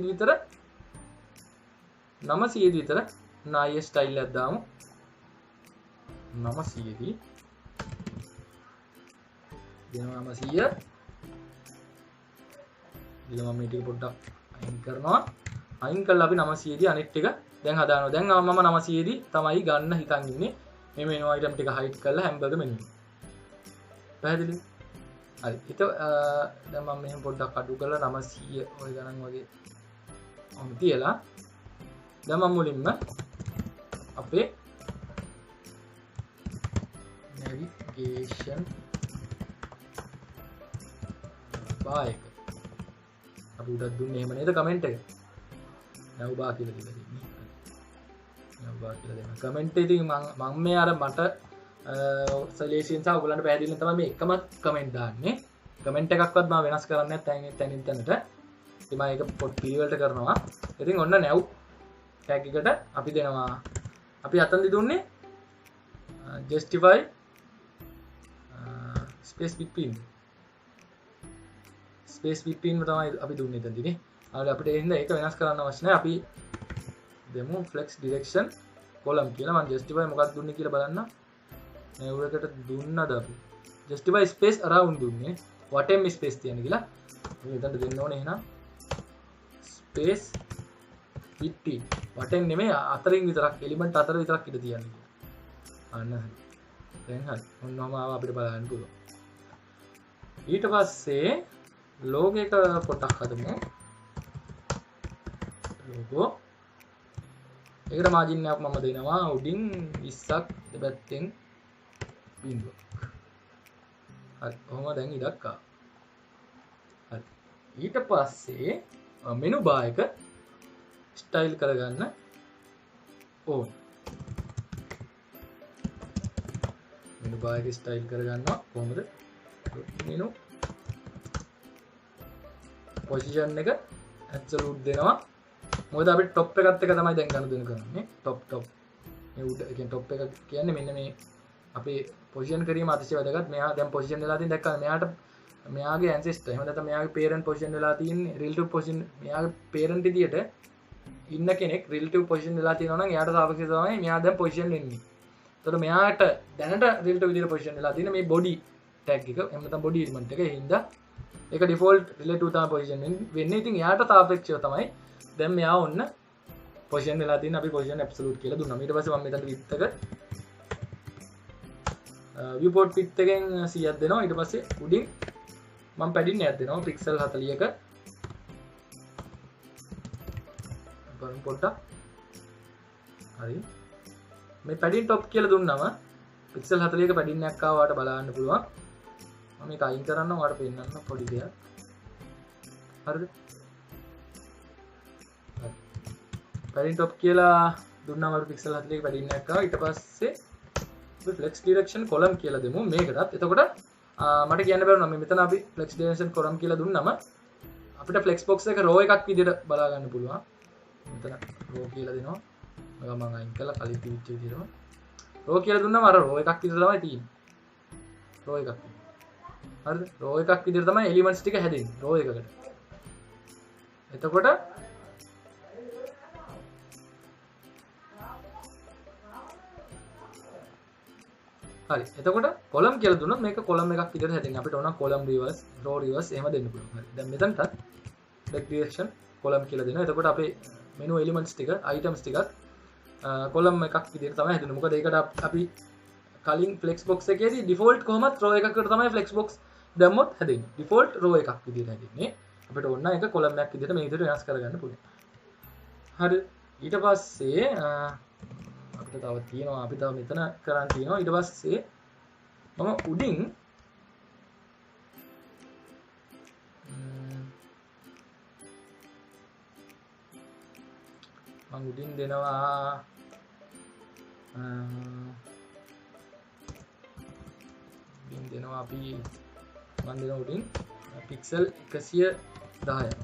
විතර නායේ ස්ටයිල් එකක් දාමු. 900 දී දෙනවා 900. ඊළඟ මම මේ ටික පොඩ්ඩක් අයින් කරනවා. අයින් කළා අපි 900 දී අනෙක් ටික දැන් හදානවා. දැන් මම 900 දී තමයි ගන්න හිතන් ඉන්නේ. මේ මෙනු අයිටම් ටික හයිඩ් කරලා හැම්බර්ගර් මෙනු. පැහැදිලිද? හරි. දැන් මම මෙහෙම පොඩ්ඩක් අඩු කරලා 900 ඔය ගණන් වගේ මම තියලා දැන් මම මුලින්ම අපේ navigation bar එක අපි උඩත් දුන්නේ එහෙම නේද කමෙන්ට් එක නැව් බා කියලා දීලා තින්නේ නැව් බා කියලා දෙන්න කමෙන්ට් එකේ ඉතින් මම මේ අර මට සොලියුෂන් සහ ඔයගලන්ට පැහැදිලි වෙන තමයි මේ එකම කමෙන්ට් දාන්නේ කමෙන්ට් එකක්වත් මම වෙනස් කරන්නේ නැහැ තැනින් තැනට ඉතින් මම ඒක පොඩ් පිළිවෙලට කරනවා ඉතින් ඔන්න නැව් ටැග් එකට අපි දෙනවා අපි අතන්දි දුන්නේ justify space between තමයි අපි දුන්නේ එතනදී නේ අපිට එහෙනම් ඒක වෙනස් කරන්න අවශ්‍ය නැහැ අපි දෙමු flex direction column කියලා මම justify මොකක්ද දුන්නේ කියලා බලන්න නැව් එකට දුන්නද අපි justify space around දුන්නේ whatever space තියෙන කියලා අපි එතනට දෙන්න ඕනේ එහෙනම් space between වටෙන් නෙමෙයි අතරින් විතරක් එලිමන්ට් අතර විතරක් ඉඳ තියන්නේ කියලා අන්න දැන් හරි ඔන්නම ආව අපිට බලන්න පුළුවන් ඊට පස්සේ logo එක පොටක් හදමු logo ඒකට මාජින් එකක් මම දෙනවා උඩින් 20ක් දෙපැත්තෙන් බිඳුවක් හරි කොහොමද දැන් ඉඩක් ආවා හරි ඊට පස්සේ මෙනු බාර් එක ස්ටයිල් කරගන්න ඕන මෙනු බාර් එක ස්ටයිල් කරගන්නවා කොහොමද මෙනු පොසිෂන් එක ඇබ්සලූට් දෙනවා මොකද අපි টොප් එකත් එක තමයි දැන් ගන්න කරන්නේ টොප් මේ උඩ කියන්නේ টොප් එක කියන්නේ මෙන්න මේ අපේ පොසිෂන් කිරීම අතිශය වැදගත් මෙයා දැන් පොසිෂන් වෙලා තියෙන දැක්කම මෙයාට මෙයාගේ ඇන්සෙස්ටර් එහෙම නැත්නම් මෙයාගේ පේරන්ට් පොසිෂන් වෙලා තියෙන්නේ රිලටිව් පොසිෂන් මෙයාගේ පේරන්ට් විදියට ඉන්න කෙනෙක් රිලටිව් පොසිෂන් වෙලා තියෙනවා නම් එයාට සාපේක්ෂව තමයි මෙයා දැන් පොසිෂන් වෙන්නේ. ඒතකොට මෙයාට දැනට රිලටිව් විදියට පොසිෂන් වෙලා තියෙන මේ බොඩි ටැග් එක එහෙම නැත්නම් බොඩි එලිමන්ට් එක හින්දා ඒක ඩිෆෝල්ට් රිලටිව් තමයි පොසිෂන් වෙන්නේ. ඉතින් එයාට සාපේක්ෂව තමයි දැන් මෙයා ඔන්න පොසිෂන් වෙලා තියෙන අපි පොසිෂන් ඇබ්සලූට් කියලා දුන්නා. ඊට පස්සේ මම මෙතන විත් එක viewport width එකෙන් 100ක් දෙනවා. ඊට පස්සේ උඩින් මම පැඩින් එකක් දෙනවා පික්සල් 40ක බලමු පොඩ්ඩක් හරි මේ පැඩින් টොප් කියලා දුන්නම පික්සල් 40ක පැඩින් එකක් ආවාට බලන්න පුළුවන් මම මේක අයින් කරන්න ඔයාලට පෙන්නන්න පොඩි දෙයක් හරිද පැඩින් টොප් කියලා දුන්නම අපිට පික්සල් 40ක පැඩින් එකක් ආවා ඊට පස්සේ flex direction column කියලා දෙමු මේකටත් එතකොට මට කියන්න බැරුණා මේ මෙතන අපි flex direction column කියලා දුන්නම අපිට flex box එක row එකක් විදිහට බලා ගන්න පුළුවන් මෙතන row කියලා දෙනවා මම අයින් කළා කලින් තිබිච්ච විදිහටම row කියලා දුන්නම අර row එකක් විතර තමයි තියෙන්නේ row එකක් හරිද row එකක් විදිහට තමයි elements ටික හැදෙන්නේ row එකකට එතකොට හරි එතකොට කොලම් කියලා දුන්නොත් මේක කොලම් එකක් විදිහට හැදෙන්නේ අපිට ඕන කොලම් රිවර්ස් රෝ රිවර්ස් එහෙම දෙන්න පුළුවන් හරි දැන් මෙතනට ටෙක් ඩිරෙක්ෂන් කොලම් කියලා දෙනවා එතකොට අපේ මෙනු එලිමන්ට්ස් ටික අයිටම්ස් ටිකත් කොලම් එකක් විදිහට තමයි හැදෙන්නේ මොකද ඒකට අපි කලින් ෆ්ලෙක්ස් බොක්ස් එකේදී ඩිෆෝල්ට් කොහමත් රෝ එකකට තමයි ෆ්ලෙක්ස් බොක්ස් දැම්මොත් හැදෙන්නේ ඩිෆෝල්ට් රෝ එකක් විදිහට හැදෙන්නේ අපිට ඕන එක කොලම් එකක් විදිහට මේ විදිහට වෙනස් කරගන්න පුළුවන් හරි ඊට පස්සේ අපිට තව තියෙනවා අපි තව මෙතන කරන් තියෙනවා ඊට පස්සේ මම උඩින් දෙනවා උඩින් දෙනවා අපි මම දෙනවා උඩින් පික්සල් 110ක්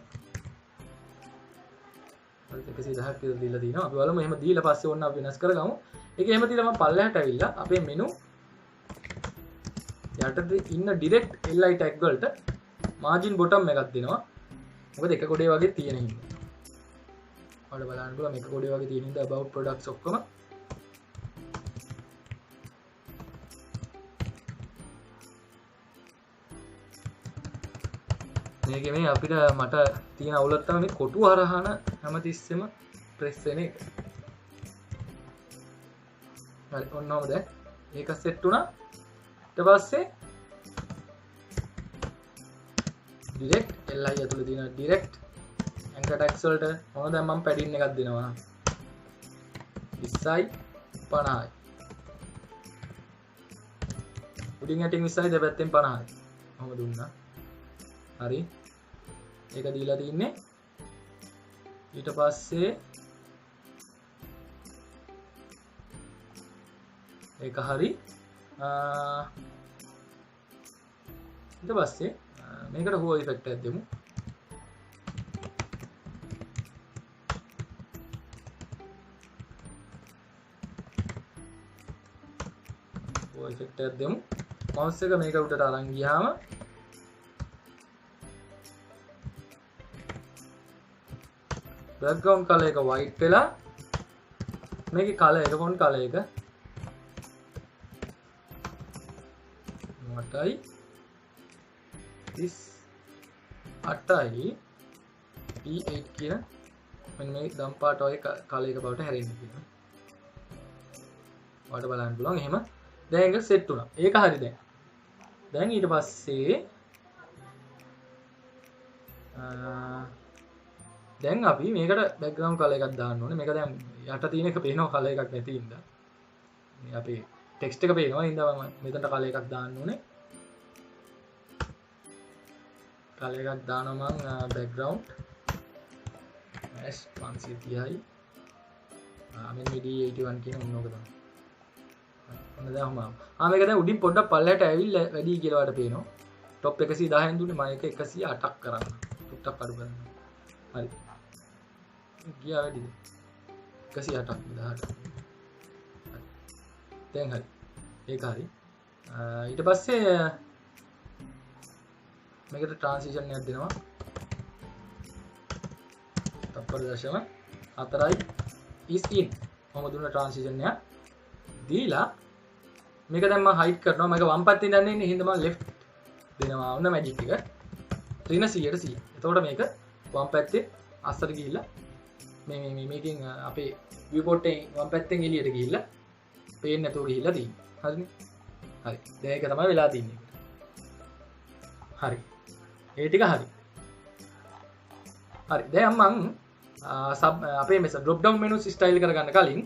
110ක් කියලා දීලා තිනවා අපි බලමු එහෙම දීලා පස්සේ ඕන්න අපි වෙනස් කරගමු ඒක එහෙම දීලා මම පල්ලෙහාට ඇවිල්ලා අපේ මෙනු යටතේ ඉන්න ඩිරෙක්ට් li tag වලට මාජින් බොටම් එකක් දෙනවා මොකද එක කොටේ වගේ තියෙන හින්දා ඔයාලා බලන්න පුළුවන් එක කොටේ වගේ තියෙන හින්දා about products ඔක්කොම මේක මේ අපිට මට තියෙන අවුලක් තමයි මේ කොටුව හරහාන හැමතිස්සෙම ප්‍රෙස් වෙන එක. හරි ඔන්නෝම දැන් ඒක සෙට් වුණා. ඊට පස්සේ ඩිරෙක්ට් li ඇතුලේ තියෙන ඩිරෙක්ට් anchor tags වලට මොන දැන් මම පැඩින් එකක් දෙනවා. 20යි 50යි. උඩින් යටින් 20යි දෙපැත්තෙන් 50යි. මම දුන්නා. හරි ඒක දීලා තින්නේ. ඊට පස්සේ ඒක හරි. ඊට පස්සේ මේකට හුව ඉෆෙක්ට් එකක් දෙමු. හුව ඉෆෙක්ට් එකක් දෙමු. මවුස් එක මේක උඩට අරන් ගියාම background color එක white වෙලා මේකේ color එක font color එක 8යි 38යි E8 කියන මෙන්න මේ දම් පාට ඔය color එක බවට හැරෙන්න කියනවා. ඔයාලට බලන්න පුළුවන් එහෙම දැන් ඒක සෙට් වුණා. ඒක හරි දැන්. දැන් ඊට පස්සේ දැන් අපි මේකට background color එකක් දාන්න ඕනේ. මේක දැන් යට තියෙන එක පේනවා color එකක් නැති හින්දා. මේ අපේ text එක පේනවා හින්දා මම මෙතනට color එකක් දාන්න ඕනේ. color එකක් දානවා මම background S530යි. මෙන්න D81 කියන ඕනෝක තමයි. ඔන්න දැන් මම මේක දැන් උඩින් පොඩ්ඩක් පල්ලයට ඇවිල්ලා වැඩි කියලා වඩ පේනවා. top 110න් දුන්නේ මම ඒක 108ක් කරන්න. ටුට්ටක් අඩු කරන්න. හරි. ගියා වැඩිද 108ක් 18 දැන් හරි ඒක හරි ඊට පස්සේ මේකට ට්‍රාන්සිෂන් එකක් දෙනවා තප්පර දශම 4යි is in මම දුන්න ට්‍රාන්සිෂන් එක දීලා මේක දැන් මම හයිඩ් කරනවා මම වම් පැත්තෙන් යන්නේ ඉන්නේ හින්දා මම left දෙනවා ඔන්න මැජික් එක ත්‍රින 100ට 100 එතකොට මේක වම් පැත්තේ අස්සට ගිහිල්ලා මේකෙන් අපේ viewport එකෙන් වම් පැත්තෙන් එළියට ගිහිල්ලා පේන්නේ නැතුව ගිහිල්ලා තියෙනවා. හරිනේ? හරි. දැන් ඒක තමයි වෙලා තින්නේ. හරි. ඒ ටික හරි. හරි. දැන් මම අපේ මේ drop down menus style කරගන්න කලින්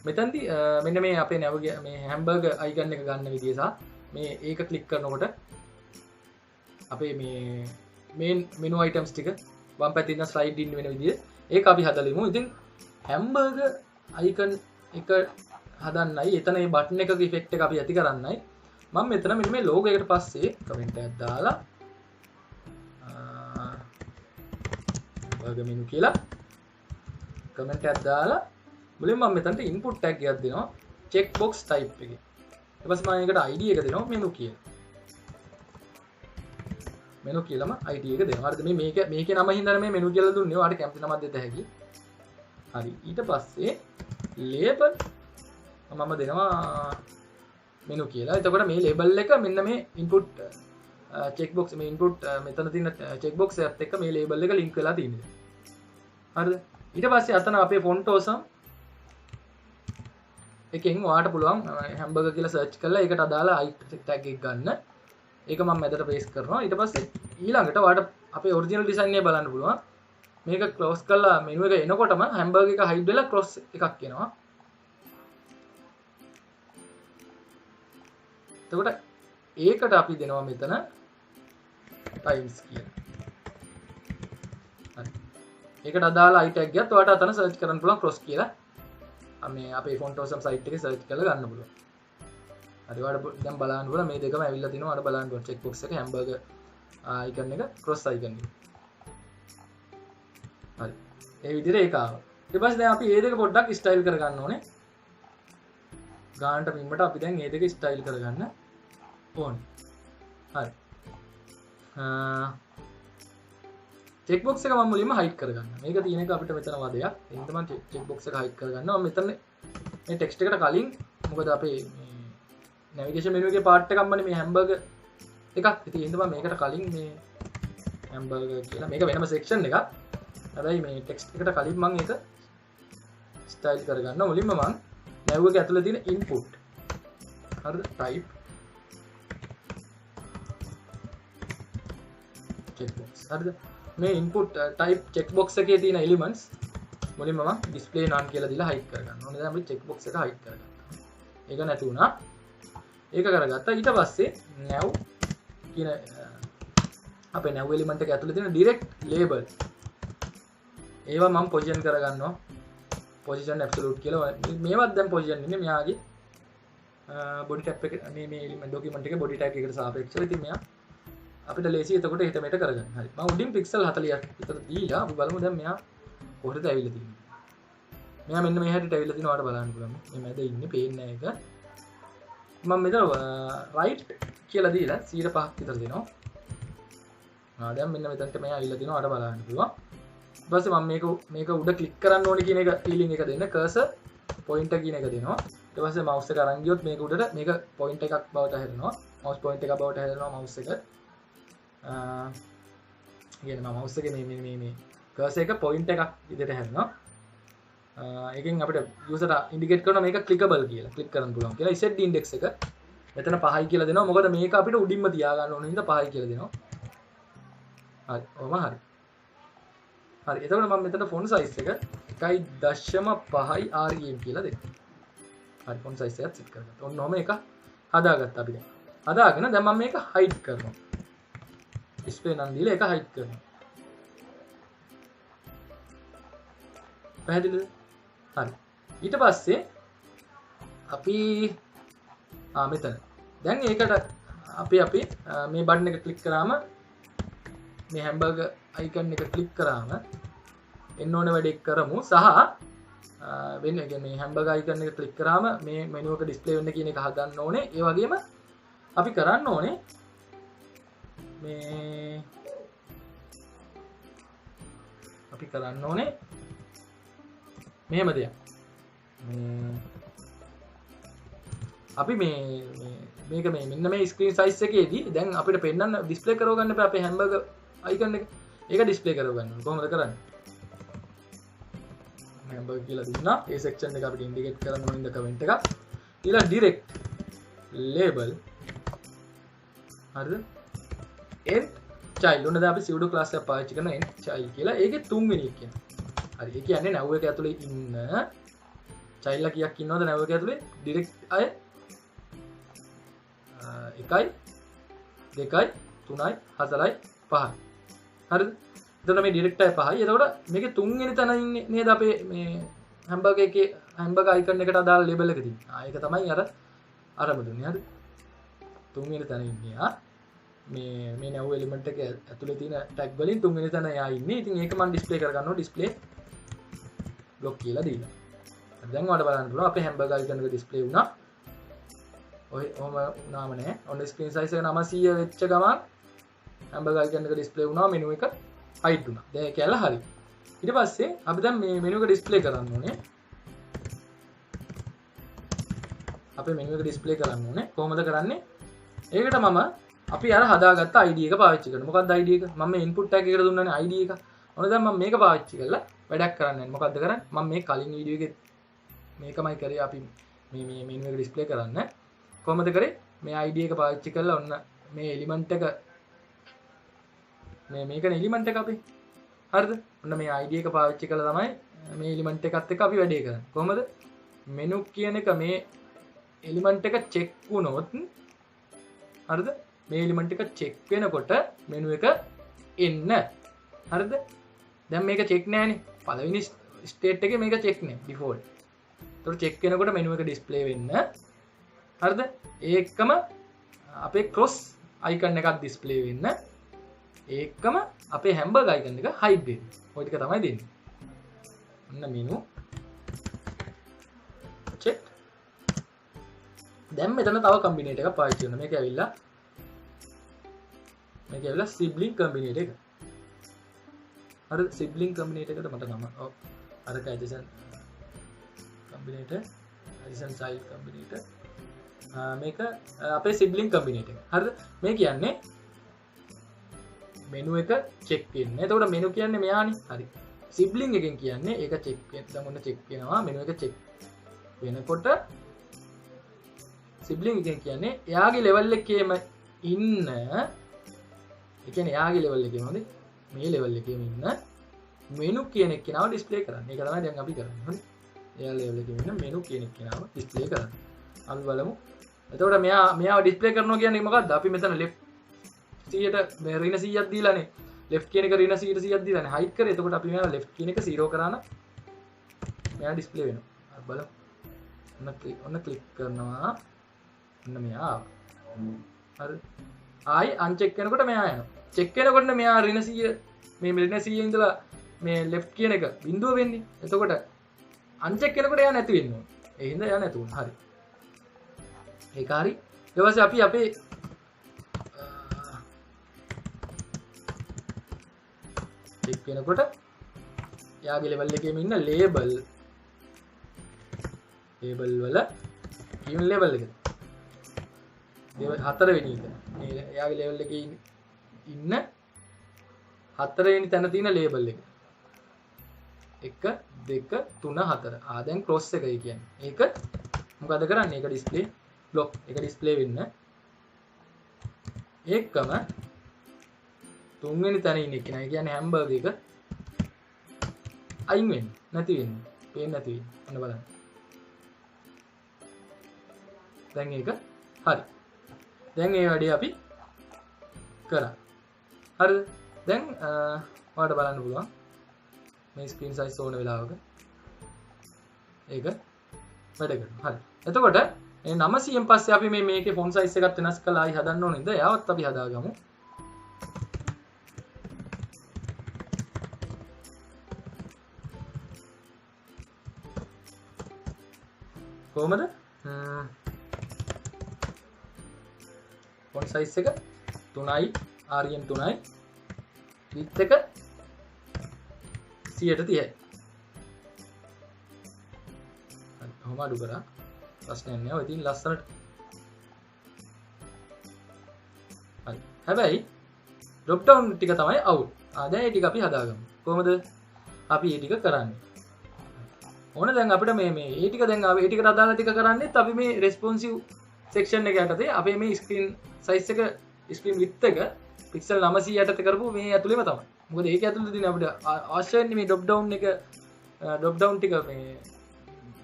මෙතනදී මෙන්න මේ අපේ මේ hamburger icon එක ගන්න විදිය සහ මේ ඒක ක්ලික් කරනකොට අපේ මේ main menu items ටික වම් පැත්තේ ඉන්න slide in වෙන විදිය ඒක අපි හදලිමු. ඉතින් හැම්බර්ගර් අයිකන් එක හදන්නයි එතන මේ බටන් එකක ඉෆෙක්ට් එක අපි ඇති කරන්නයි මම මෙතන මෙන්න මේ ලෝගෝ එකට පස්සේ කමෙන්ට් එකක් දාලා බර්ගර් මෙනු කියලා කමෙන්ට් එකක් දාලා මුලින්ම මම මෙතනට ඉන්පුට් ටැග් එකක් දෙනවා චෙක් බොක්ස් ටයිප් එකේ. ඊට පස්සේ මම ඒකට ID එක දෙනවා මෙනු කියලා. මෙනු කියලාම ID එක දෙනවා. හරිද? මේකේ නම හින්දා මේ මෙනු කියලා දුන්නේ. ඔයාලට කැමති නමක් දෙත හැකි. හරි. ඊට පස්සේ ලේබල් මම දෙනවා මෙනු කියලා. එතකොට මේ ලේබල් එක මෙන්න මේ ඉන්පුට් චෙක් බොක්ස් මේ ඉන්පුට් මෙතන තියෙන චෙක් බොක්ස් එකත් එක්ක මේ ලේබල් එක ලින්ක් වෙලා තියෙනවා. හරිද? ඊට පස්සේ අතන අපේ ෆොන්ට් ඕසම් එකෙන් ඔයාලට පුළුවන් හැම්බර්ගර් කියලා සර්ච් කරලා ඒකට අදාළ ටැග් එක ගන්න. ඒක මම මැදට පේස්ට් කරනවා. ඊට පස්සේ ඊළඟට ඔයාලට අපේ ඔරිජිනල් ඩිසයින් එක බලන්න පුළුවන්. මේක ක්ලෝස් කරලා මෙනු එක එනකොටම හැම්බර්ගර් එක හයිඩ් වෙලා ක්‍රොස් එකක් එනවා. එතකොට ඒකට අපි දෙනවා මෙතන ටයිම්ස් කියලා. හරි. ඒකට අදාළ i tag එකත් ඔයාලට අතන සර්ච් කරන්න පුළුවන් ක්‍රොස් කියලා. මේ අපේ ෆොන්ට් ඕසම් සයිට් එකේ සර්ච් කරලා ගන්න පුළුවන්. හරි ඔයාලට දැන් බලන්න පුළුවන් මේ දෙකම ඇවිල්ලා තිනවා. ඔයාලට බලන්න පුළුවන් චෙක් බොක්ස් එක හැම්බර්ගර් icon එක ක්‍රොස් icon එක. හරි. ඒ විදිහට ඒක ආවා. ඊට පස්සේ දැන් අපි මේ දෙක පොඩ්ඩක් ස්ටයිල් කරගන්න ඕනේ. ගානට පින්මට අපි දැන් මේ දෙක ස්ටයිල් කරගන්න ඕනේ. හරි. චෙක් බොක්ස් එක මම මුලින්ම හයිඩ් කරගන්න. මේක තියෙන එක අපිට මෙතන වදයක්. එහෙනම් මම චෙක් බොක්ස් එක හයිඩ් කරගන්නවා. මෙතන මේ ටෙක්ස්ට් එකට කලින් මොකද අපේ මේ නැවිගේෂන් මෙනු එකේ පාර්ට් එකක්මනේ මේ හැම්බර්ගර් එකක්. ඉතින් එහෙනම් මම මේකට කලින් මේ හැම්බර්ගර් කියලා මේක වෙනම සෙක්ෂන් එකක්. හැබැයි මේ ටෙක්ස්ට් එකට කලින් මම ඒක ස්ටයිල් කරගන්න මුලින්ම මම nav එක ඇතුලේ තියෙන input හරිද type checkbox හරිද මේ input type checkbox එකේ තියෙන elements මුලින්ම මම display none කියලා දීලා hide කරගන්න ඕනේ. දැන් අපි checkbox එක hide කරගත්තා. ඒක නැති වුණා. ඒක කරගත්තා. ඊට පස්සේ nav කියන අපේ nav element එක ඇතුලේ තියෙන direct label ඒවා මම position කරගන්නවා position absolute කියලා මේවත් දැන් position ඉන්නේ මෙයාගේ body tag එක මේ element document එකේ body tag එකට සාපේක්ෂව ඉතින් මෙයා අපිට ලේසි එතකොට හිත මෙට කරගන්න. හරි. මම උඩින් pixel 40ක් විතර දීලා අපි බලමු දැන් මෙයා කොහෙද ඇවිල්ලා තියෙන්නේ. මෙයා මෙන්න මේ හැටියට ඇවිල්ලා තිනවාට බලන්න පුළුවන්. මේ මැද ඉන්නේ පේන්නේ නැහැ එක. මම මෙතන right කියලා දීලා 5ක් විතර දෙනවා. දැන් මෙන්න මෙතනට මෙයා ඇවිල්ලා තිනවාට බලන්න පුළුවන්. ඊට පස්සේ මම මේක උඩ ක්ලික් කරන්න ඕනේ කියන එක feeling එක දෙන්න cursor pointer කියන එක දෙනවා. ඊට පස්සේ mouse එක අරන් ගියොත් මේක උඩට මේක point එකක් බවට හැදෙනවා. mouse point එකක් බවට හැදෙනවා mouse එක. කියන mouse එකේ මේ cursor එක point එකක් විදිහට හැදෙනවා. ඒකෙන් අපිට user indicate කරනවා මේක clickable කියලා. click කරන්න පුළුවන් කියලා. set index එක මෙතන 5යි කියලා දෙනවා. මොකද මේක අපිට උඩින්ම තියාගන්න ඕන හින්දා 5යි කියලා දෙනවා. හරි. ඔහම හරි. හරි. එතකොට මම මෙතන font size එක 1.5යි rem කියලා දෙනවා. හරි. font size එකත් set කරගත්තා. ඔන්න ඔහම එක හදාගත්තා අපි දැන්. හදාගෙන දැන් මම මේක hide කරනවා. display නම් දීලා ඒක hide කරනවා. පැහැදිලිද? හරි. ඊට පස්සේ අපි මෙතන දැන් ඒකට අපි මේ බටන් එක ක්ලික් කරාම මේ හැම්බර්ගර් අයිකන් එක ක්ලික් කරාම එන්න ඕන වැඩේ කරමු සහ වෙන මේ හැම්බර්ගර් අයිකන් එක ක්ලික් කරාම මේ මෙනු එක ඩිස්ප්ලේ වෙන්න කියන එක හදන්න ඕනේ. ඒ වගේම අපි කරන්න ඕනේ මේ අපි කරන්න ඕනේ මෙහෙම දෙයක්. අපි මේක මෙන්න මේ ස්ක්‍රීන් සයිස් එකේදී දැන් අපිට පෙන්නන්න ඩිස්ප්ලේ කරව ගන්න බෑ අපේ හැම්බර්ගර් අයිකන් එක. ඒක ඩිස්ප්ලේ කරව ගන්න ඕනේ. කොහොමද කරන්නේ? හැම්බර්ගර් කියලා දුන්නා. ඒ සෙක්ෂන් එක අපිට ඉන්ඩිකේට් කරන්න ඕන ඉඳ කමෙන්ට් එකක්. ඊළඟ direct label හරිද? end child උන දැන් අපි pseudo class එකක් පාවිච්චි කරන end child කියලා. ඒකේ තුන්වෙනි එක කියනවා. හරි. ඒ කියන්නේ nav එක ඇතුලේ ඉන්න child ලා කීයක් ඉන්නවද nav එක ඇතුලේ? direct අය 1යි 2යි 3යි 4යි 5යි. හරිද? එතකොට මේ direct අය 5යි. එතකොට මේකේ තුන්වෙනි තැන ඉන්නේ නේද අපේ මේ හැම්බර්ගර් එකේ හැම්බර්ගර් අයිකන් එකට අදාළ ලේබල් එක තියෙන්නේ. ඒක තමයි අරම දුන්නේ. හරි. තුන්වෙනි තැන ඉන්නේ මේ nav element එක ඇතුලේ තියෙන tag වලින් තුන්වෙනි තැන එයා ඉන්නේ. ඉතින් ඒක මම display කර ගන්නවා display block කියලා දීලා. දැන් ඔයාලට බලන්න පුළුවන් අපේ හැම්බර්ගර් icon එක display වුණා. ඔය ඔහම වුණාම නෑ. ඔන්න screen size එක 900 වෙච්ච ගමන් හැම්බර්ගර් icon එක display වුණා menu එක hide වුණා. දැන් ඒක ඇල්ල හරි. ඊට පස්සේ අපි දැන් මේ menu එක display කරන්න ඕනේ. අපේ menu එක display කරන්න ඕනේ. කොහොමද කරන්නේ? ඒකට මම අපි අර හදාගත්ත ID එක පාවිච්චි කරනවා. මොකක්ද ID එක? මම මේ input tag එකට දුන්නානේ ID එක. ඔන්න දැන් මම මේක පාවිච්චි කරලා වැඩක් කරන්නේ නැහැ. මොකද්ද කරන්නේ? මම මේ කලින් වීඩියෝ එකේ මේකමයි කරේ අපි මේ menu එක display කරන්න. කොහොමද කරේ? මේ ID එක පාවිච්චි කරලා ඔන්න මේ element එක මේකනේ element එක අපි. හරිද? ඔන්න මේ ID එක පාවිච්චි කරලා තමයි මේ element එකත් එක්ක අපි වැඩේ කරන්නේ. කොහොමද? menu කියන එක මේ element එක check වුණොත් හරිද? මේ element එක check වෙනකොට menu එක එන්න. හරිද? දැන් මේක check නෑනේ. පළවෙනි state එකේ මේක check නෑ default. ඒතකොට check වෙනකොට menu එක display වෙන්න. හරිද? ඒකම අපේ cross icon එකක් display වෙන්න. ඒකම අපේ hamburger icon එක hide වෙන්න. ඔය ටික තමයි දෙන්නේ. ඔන්න menu check. දැන් මෙතන තව combinate එකක් පාවිච්චි කරනවා. මේක ඇවිල්ලා sibling combinate එක. හරි sibling combinate එකට මට නම අරක addition combinate addition child combinate මේක අපේ sibling combinate එක. හරිද? මේ කියන්නේ menu එක check වෙන්නේ. එතකොට menu කියන්නේ මෙයානේ. හරි. sibling එකෙන් කියන්නේ ඒක check වෙන. දැන් ඔන්න check වෙනවා menu එක check වෙනකොට sibling එකෙන් කියන්නේ එයාගේ level එකේම ඉන්න ඒ කියන්නේ එයාගේ level එකේම හොඳේ මේ level එකේම ඉන්න menu කියන එක කෙනාව display කරන්න. ඒක තමයි දැන් අපි කරන්නේ. හරි. එයා level එකේම ඉන්න menu කියන එක කෙනාව display කරන්න. අපි බලමු. එතකොට මෙයාව display කරනවා කියන්නේ මොකද්ද? අපි මෙතන left 100ට මේ ඍණ 100ක් දීලානේ left කියන එක ඍණ 100ක් දීලානේ hide කරේ. එතකොට අපි මෙයා left කියන එක 0 කරා නම් මෙයා display වෙනවා. බලමු. ඔන්න click කරනවා. ඔන්න මෙයා හරි. ආයි uncheck කරනකොට මෙයා යනවා. check කරනකොට මෙයා ඍණ 100 මේ ඍණ 100 ඉඳලා මේ left කියන එක බිඳුව වෙන්නේ. එතකොට uncheck කරනකොට එයා නැති වෙනවා. ඒ හින්දා එයා නැතු වුණා. හරි. ඒක හරි. ඊට පස්සේ අපි අපේ ටික් වෙනකොට යාගේ level එකේම ඉන්න label වල කියන level එක. level 4 වෙනි එක. මේ යාගේ level එකේ ඉන්න 4 වෙනි තැන තියෙන label එක. 1 2 3 4. දැන් cross එකයි කියන්නේ. ඒක මොකද කරන්නේ? ඒක display block එක display වෙන්න. ඒකම 3 වෙනි තැන ඉන්න එක නෑ. ඒ කියන්නේ hamburger එක අයින් වෙන්න. නැති වෙන්න. පේන්නේ නැති වෙන්න. ඔන්න බලන්න. දැන් ඒක හරි. දැන් මේ වැඩේ අපි කරා. හරිද? දැන් ඔයාලට බලන්න පුළුවන්. මේ screen size ඕන වෙලාවක ඒක වැඩ කරනවා. හරි. එතකොට මේ 900න් පස්සේ අපි මේකේ font size එකත් වෙනස් කරලා ආයි හදන්න ඕනේද? එයාවත් අපි හදාගමු. කොහමද? font size එක 3යි rm 3යි width එක 130යි. කොහොම අඩු කරා ප්‍රශ්නයක් නෑ. ඔය ඉතින් ලස්සනට. හරි. හැබැයි drop down ටික තමයි out. දැන් ඒ ටික අපි හදාගමු. කොහොමද අපි මේ ටික කරන්නේ? ඕන දැන් අපිට මේ ඒ ටික දැන් අපි ඒ ටිකට අදාළ ටික කරන්නේත් අපි මේ responsive section එක යටතේ අපේ මේ screen size එක screen width එක pixel 900 යටතේ කරපුව මේ ඇතුළේම තමයි. මොකද ඒක ඇතුළේදී අපිට අවශ්‍ය වෙන්නේ මේ drop down ටික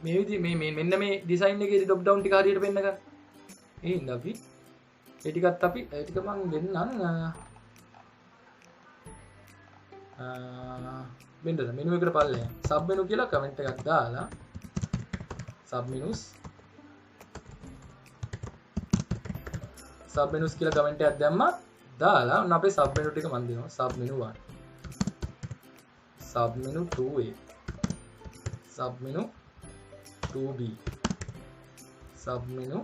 මේ විදි මේ මෙන්න මේ design එකේ drop down ටික හරියට පෙන්න ගන්න. ඒ හින්දා අපි ඒ ටිකත් අපි ඒ ටික මම දෙන්නම් මෙන්න මෙනු එකට පල්ලෙහා sub menu කියලා කමෙන්ට් එකක් දාලා sub menus කියලා කමෙන්ට් එකක් දැම්මා දාලා ඔන්න අපේ sub menu ටික මම දෙනවා sub menu 1 sub menu 2a sub menu 2b sub menu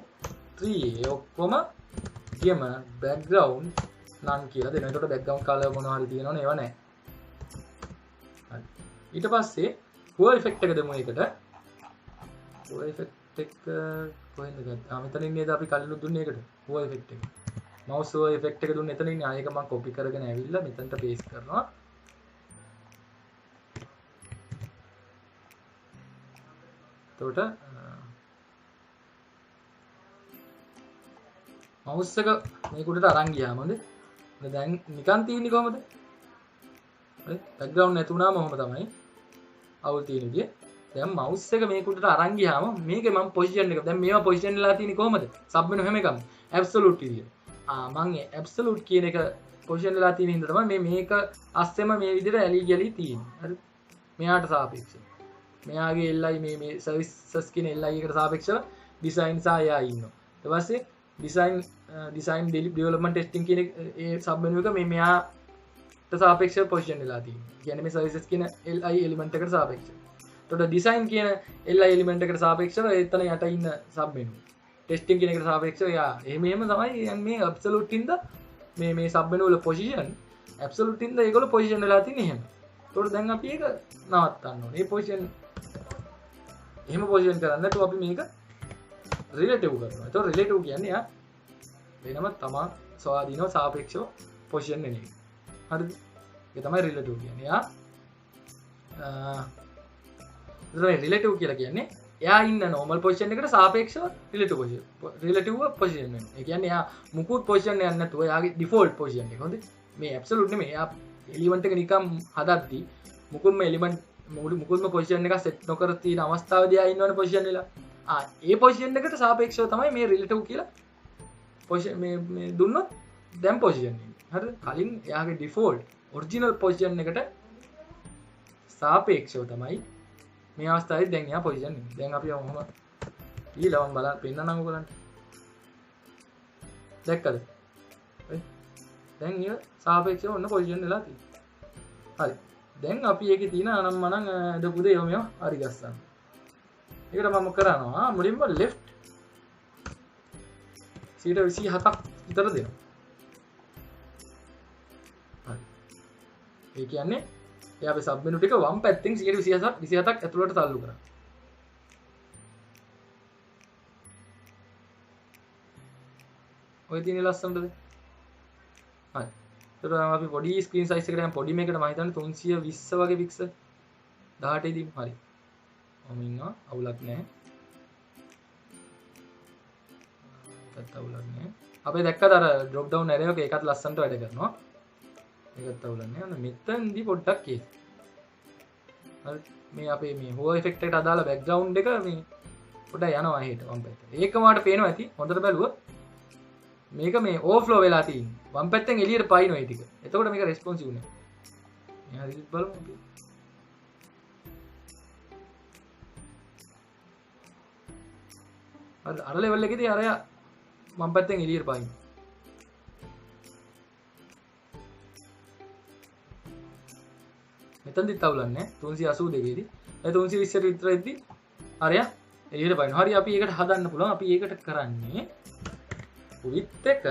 3a ඔක්කොම ගියම background none කියලා දෙනවා. එතකොට background color මොනවා හරි තියෙනවනේ ඒව නැහැ. හරි. ඊට පස්සේ hue effect එක දෙමු ඒකට. hue effect එක කොහෙන්ද ගත්තා? මෙතනින් නේද අපි කලින් දුන්නේ ඒකට. hue effect එක. mouse hue effect එක දුන්නේ එතන ඉන්නේ. ආයෙක මම copy කරගෙන ඇවිල්ලා මෙතනට paste කරනවා. එතකොට mouse එක මේක උඩට අරන් ගියාම හොඳ. දැන් නිකන් තියෙන්නේ කොහමද? හරි. background නැති වුණාම ඔහොම තමයි. අවුල් තියෙන විදිය. දැන් mouse එක මේක උඩට අරන් ගියාම මේකේ මම position එක දැන් මේවා position වෙලා තියෙන්නේ කොහමද? sub menu හැම එකම absolute විදිය. මම absolute කියන එක position වෙලා තියෙන හින්දා තමයි මේක අස්සෙම මේ විදිහට ඇලි ගලි තියෙන්නේ. හරි. මෙයාට සාපේක්ෂව. මෙයාගේ LI මේ services කියන LI එකට සාපේක්ෂව design සහ AI ඉන්නවා. ඊට පස්සේ design development testing කියන ඒ sub menu එක මෙයාට සාපේක්ෂව position වෙලා තියෙනවා. කියන්නේ මේ services කියන LI element එකට සාපේක්ෂව. එතකොට design කියන LI element එකට සාපේක්ෂව එතන යට ඉන්න sub menu. testing කියන එකට සාපේක්ෂව යා එහෙම තමයි මේ absolute ඉඳ මේ sub menu වල position absolute ඉඳ ඒගොල්ලෝ position වෙලා තියෙන්නේ එහෙම. එතකොට දැන් අපි ඒක නවත්තන්න ඕනේ. මේ position එහෙම position කරන්නේ නැතුව අපි මේක relative කරනවා. එතකොට relative කියන්නේ යා වෙනම තමා ස්වාධීනව සාපේක්ෂව position වෙන එක. හරිද? ඒක තමයි relative කියන්නේ. යා relative කියලා කියන්නේ එයා ඉන්න normal position එකට සාපේක්ෂව relative position වෙනවා. ඒ කියන්නේ එයා මුකුත් position එකක් නැතුව එයාගේ default position එක. හොඳේ. මේ absolute නෙමෙයි. එයා element එක නිකම් හදද්දි මුකුත්ම position එකක් set නොකර තියෙන අවස්ථාවේදී එයා ඉන්නවනේ position වෙලා. ඒ position එකට සාපේක්ෂව තමයි මේ relative කියලා position මේ දුන්නොත් දැන් position එන්නේ. හරි කලින් එයාගේ ඩිෆෝල්ට් ඔරිජිනල් පොසිෂන් එකට සාපේක්ෂව තමයි මේ අවස්ථාවේ දැන් එයා පොසිෂන් ඉන්නේ. දැන් අපි ඔහොම ඊළඟ බලන්න පෙන්නනම් ඔයගලන්ට. දැක්කද? දැන් ඊ සාපේක්ෂව ඔන්න පොසිෂන් වෙලා තියෙනවා. හරි. දැන් අපි ඒකේ තියෙන අනම්මනම් දපු දේ යොමිය හරි ගස්සන්න. ඒකට මම කරනවා මුලින්ම left 27ක් විතර දෙනවා. හරි. ඒ කියන්නේ එයා අපේ සබ් මෙනු ටික වම් පැත්තෙන් 27ක් ඇතුළට තල්ලු කරා. ඔය තියෙන ලස්සනටද? හරි. ඒතර අපි පොඩි ස්ක්‍රීන් සයිස් එකට යන පොඩි මේකට මම හිතන්නේ 320 වගේ පික්සල් 18 දී හරි. මම ඉන්නවා අවුලක් නැහැ. තාත්ත අවුලක් නැහැ. අපි දැක්කද අර drop down array එක ඒකත් ලස්සනට වැඩ කරනවා. ඒකත් අවුලක් නැහැ. මෙතනදී පොඩ්ඩක් කේස්. හරි. මේ අපේ මේ හෝ ඉෆෙක්ට් එකට අදාළ බෑග්ග්‍රවුන්ඩ් එක මේ පොඩ්ඩක් යනවා එහෙට වම් පැත්තට. ඒකම වාට පේනවා ඇති. හොඳට බැලුවොත් මේක මේ ඕවර්ෆ්ලෝ වෙලා තියෙන්නේ. වම් පැත්තෙන් එළියට පයින්නවා ඒ ටික. එතකොට මේක රෙස්පොන්සිව් නේ. මෙහා දිගට බලමු අපි. අර ලෙවල් එකේදී අර වම් පැත්තෙන් එළියට පයින්නවා. මෙතනදිත් අවුලක් නැහැ. 382 දී. ඒ 320 විතර එද්දි අරයා එළියට පයින්නවා. හරි අපි ඒකට හදන්න පුළුවන්. අපි ඒකට කරන්නේ width එක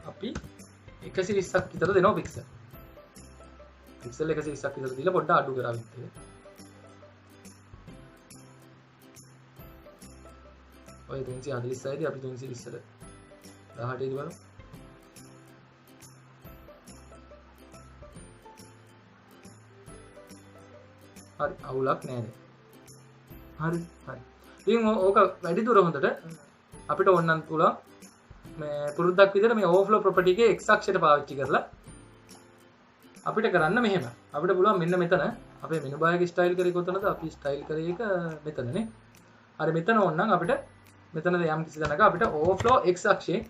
අපි 120ක් විතර දෙනවා පික්සල්. පික්සල් 120ක් විතර දීලා පොඩ්ඩක් අඩු කරා width එක. ඔය 346 දී අපි 320ට 18 දී බලමු. හරි අවුලක් නෑ. හරි හරි. ඉතින් ඕක වැඩි දුර හොඳට අපිට ඕනනම් පුළුවන් මේ පුරුද්දක් විදිහට මේ ඕවර්ෆ්ලෝ ප්‍රොපර්ටි එකේ x අක්ෂයට පාවිච්චි කරලා අපිට කරන්න මෙහෙම. අපිට පුළුවන් මෙන්න මෙතන අපේ මෙනු බාර් එක ස්ටයිල් කරේ කොතනද? අපි ස්ටයිල් කරේ එක මෙතනනේ. හරි මෙතන ඕනනම් අපිට මෙතනද යම් කිසි තැනක අපිට ඕවර්ෆ්ලෝ x අක්ෂයෙන්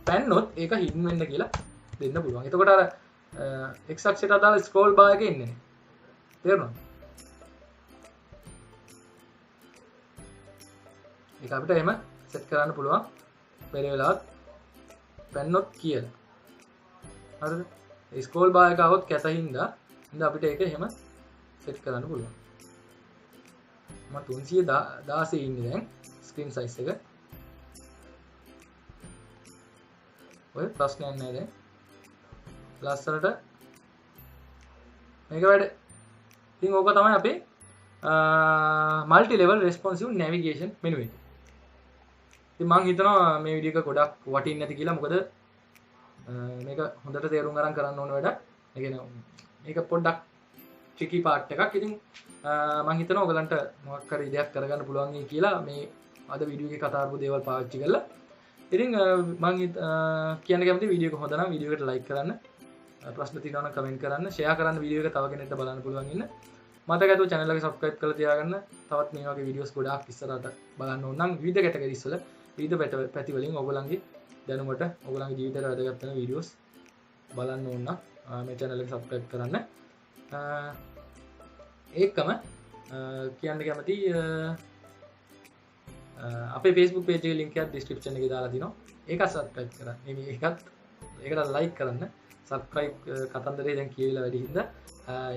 පැන්නොත් ඒක හිඩන් වෙන්න කියලා දෙන්න පුළුවන්. එතකොට අර x අක්ෂයට අදාළ ස්ක්‍රෝල් බාර් එකේ ඉන්නේ නේ. තේරුණාද? ඒක අපිට එහෙම සෙට් කරන්න පුළුවන් පෙර වෙලාවත් පැන්නොත් කියලා. හරිද? ඒ ස්ක්‍රෝල් බාර් එක આવොත් කැතින්දා ඉතින් අපිට ඒක එහෙම සෙට් කරන්න පුළුවන්. මම 316 ඉන්නේ දැන් ස්ක්‍රීන් සයිස් එක. ඔය ප්‍රශ්නයක් නෑ දැන්. ලස්සනට මේක වැඩ. ඉතින් ඕක තමයි අපේ මල්ටි ලෙවල් රෙස්පොන්සිව් නැවිගේෂන් මෙනු එක. ඉතින් මම හිතනවා මේ වීඩියෝ එක ගොඩක් වටින්නේ නැති කියලා. මොකද මේක හොඳට තේරුම් ගන්න කරන්න ඕන වැඩක්. ඒ කියන්නේ මේක පොඩ්ඩක් ට්‍රිකි පාර්ට් එකක්. ඉතින් මම හිතනවා ඔයගලන්ට මොකක් හරි දෙයක් කරගන්න පුළුවන් කියලා මේ අද වීඩියෝ එකේ කතා කරපු දේවල් පාවිච්චි කරලා. ඉතින් මම කියන්න කැමති වීඩියෝ එක හොඳ නම් වීඩියෝ එකට ලයික් කරන්න. ප්‍රශ්න තියෙනවා නම් කමෙන්ට් කරන්න. ෂෙයා කරන්න වීඩියෝ එක තව කෙනෙක්ට බලන්න පුළුවන් ඉන්න. මතක ඇතුව channel එක subscribe කරලා තියාගන්න. තවත් මේ වගේ වීඩියෝස් ගොඩාක් ඉස්සරහට බලන්න ඕන නම් විවිධ කැටගරිස් වල විවිධ පැති වලින් ඔයගොල්ලන්ගේ දැනුමට ඔයගොල්ලන්ගේ ජීවිතයට වැදගත් වෙන වීඩියෝස් බලන්න ඕන නම් මේ channel එක subscribe කරන්න. ඒකම කියන්න කැමති අපේ Facebook page එකේ link එකක් description එකේ දාලා තිනවා. ඒක subscribe කරන්න. ඒකට like කරන්න. subscribe කතන්දරේ දැන් කියවිලා වැඩි හින්දා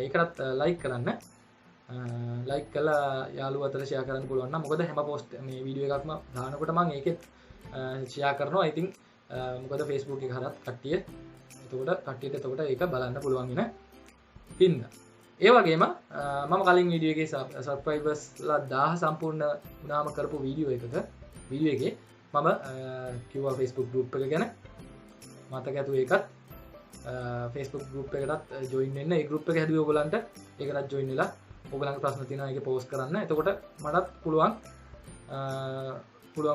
ඒකටත් like කරන්න. like කළා යාළුවෝ අතර share කරන්න පුළුවන් නම් මොකද හැම post මේ වීඩියෝ එකක්ම දානකොට මම ඒකෙත් share කරනවා. I think මොකද Facebook එක හරහා කට්ටියට එතකොට ඒක බලන්න පුළුවන් වෙන හින්දා. ඒ වගේම මම කලින් වීඩියෝ එකේ subscribers ලා 1000 සම්පූර්ණ වුණාම කරපු වීඩියෝ එකේ මම කිව්වා Facebook group එක ගැන. මතක ඇතුව ඒකත් Facebook group එකටත් join වෙන්න. ඒ group එක හැදුවේ ඔයගලන්ට ඒකටත් join වෙලා ඔයගලන්ගේ ප්‍රශ්න තියෙනවා ඒකේ post කරන්න. එතකොට මටත් පුළුවන්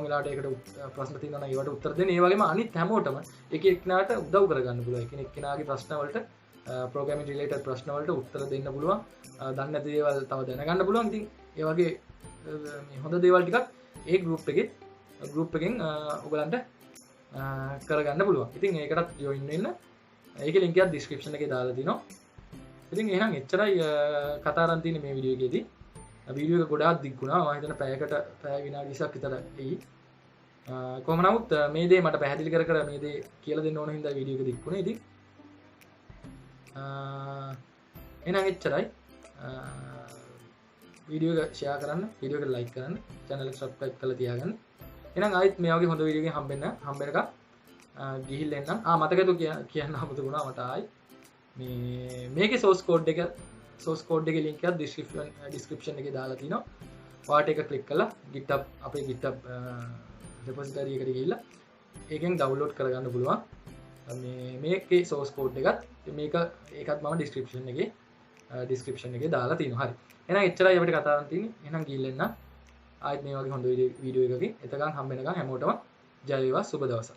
වෙලාවට ඒකට ප්‍රශ්න තියෙනවා නම් ඒවට උත්තර දෙන්න. ඒ වගේම අනිත් හැමෝටම එක එක්කෙනාට උදව් කරගන්න පුළුවන්. එක්කෙනාගේ ප්‍රශ්න වලට programming related ප්‍රශ්න වලට උත්තර දෙන්න පුළුවන්. දන්නේ නැති දේවල් තව දැනගන්න පුළුවන්. ඉතින් ඒ වගේ මේ හොඳ දේවල් ටිකක් ඒ group එකෙන් ඔයගලන්ට කරගන්න පුළුවන්. ඉතින් ඒකටත් ජොයින් වෙන්න. ඒකේ ලින්ක් එකක් ඩිස්ක්‍රිප්ෂන් එකේ දාලා තිනවා. ඉතින් එහෙනම් එච්චරයි කතා අරන් තියෙන්නේ මේ වීඩියෝ එකේදී. වීඩියෝ එක ගොඩාක් දිග් වුණා. මම හිතන පැය විනාඩි 20ක් විතර එයි. කොහොම නමුත් මේ දේ මට පැහැදිලි කර මේ දේ කියලා දෙන්න ඕන හින්දා වීඩියෝ එක දිග් වුණේ. ඉතින් එහෙනම් එච්චරයි. වීඩියෝ එක ෂෙයා කරන්න, වීඩියෝ එක ලයික් කරන්න, channel එක subscribe කරලා තියාගන්න. එහෙනම් ආයෙත් මේ වගේ හොඳ වීඩියෝ එකකින් හම්බෙන්නකම් ගිහිල්ලා එන්නම්. මතකද කියන්න අමතකුණා මට ආයි. මේකේ source code එකේ link එකක් description එකේ දාලා තිනවා. ඔයාට ඒක click කරලා GitHub අපේ GitHub repository එකට ගිහිල්ලා ඒකෙන් download කරගන්න පුළුවන්. මේකේ source code එකත් ඒකත් මම description එකේ දාලා තිනවා. හරි. එහෙනම් එච්චරයි අපිට කතා කරන්න තියෙන්නේ. එහෙනම් ගිහිල්ලා එන්න. ආයෙත් මේ වගේ හොඳ වීඩියෝ එකකින් එතකන් හම්බ වෙනකන් හැමෝටම ජය වේවා, සුබ දවසක්.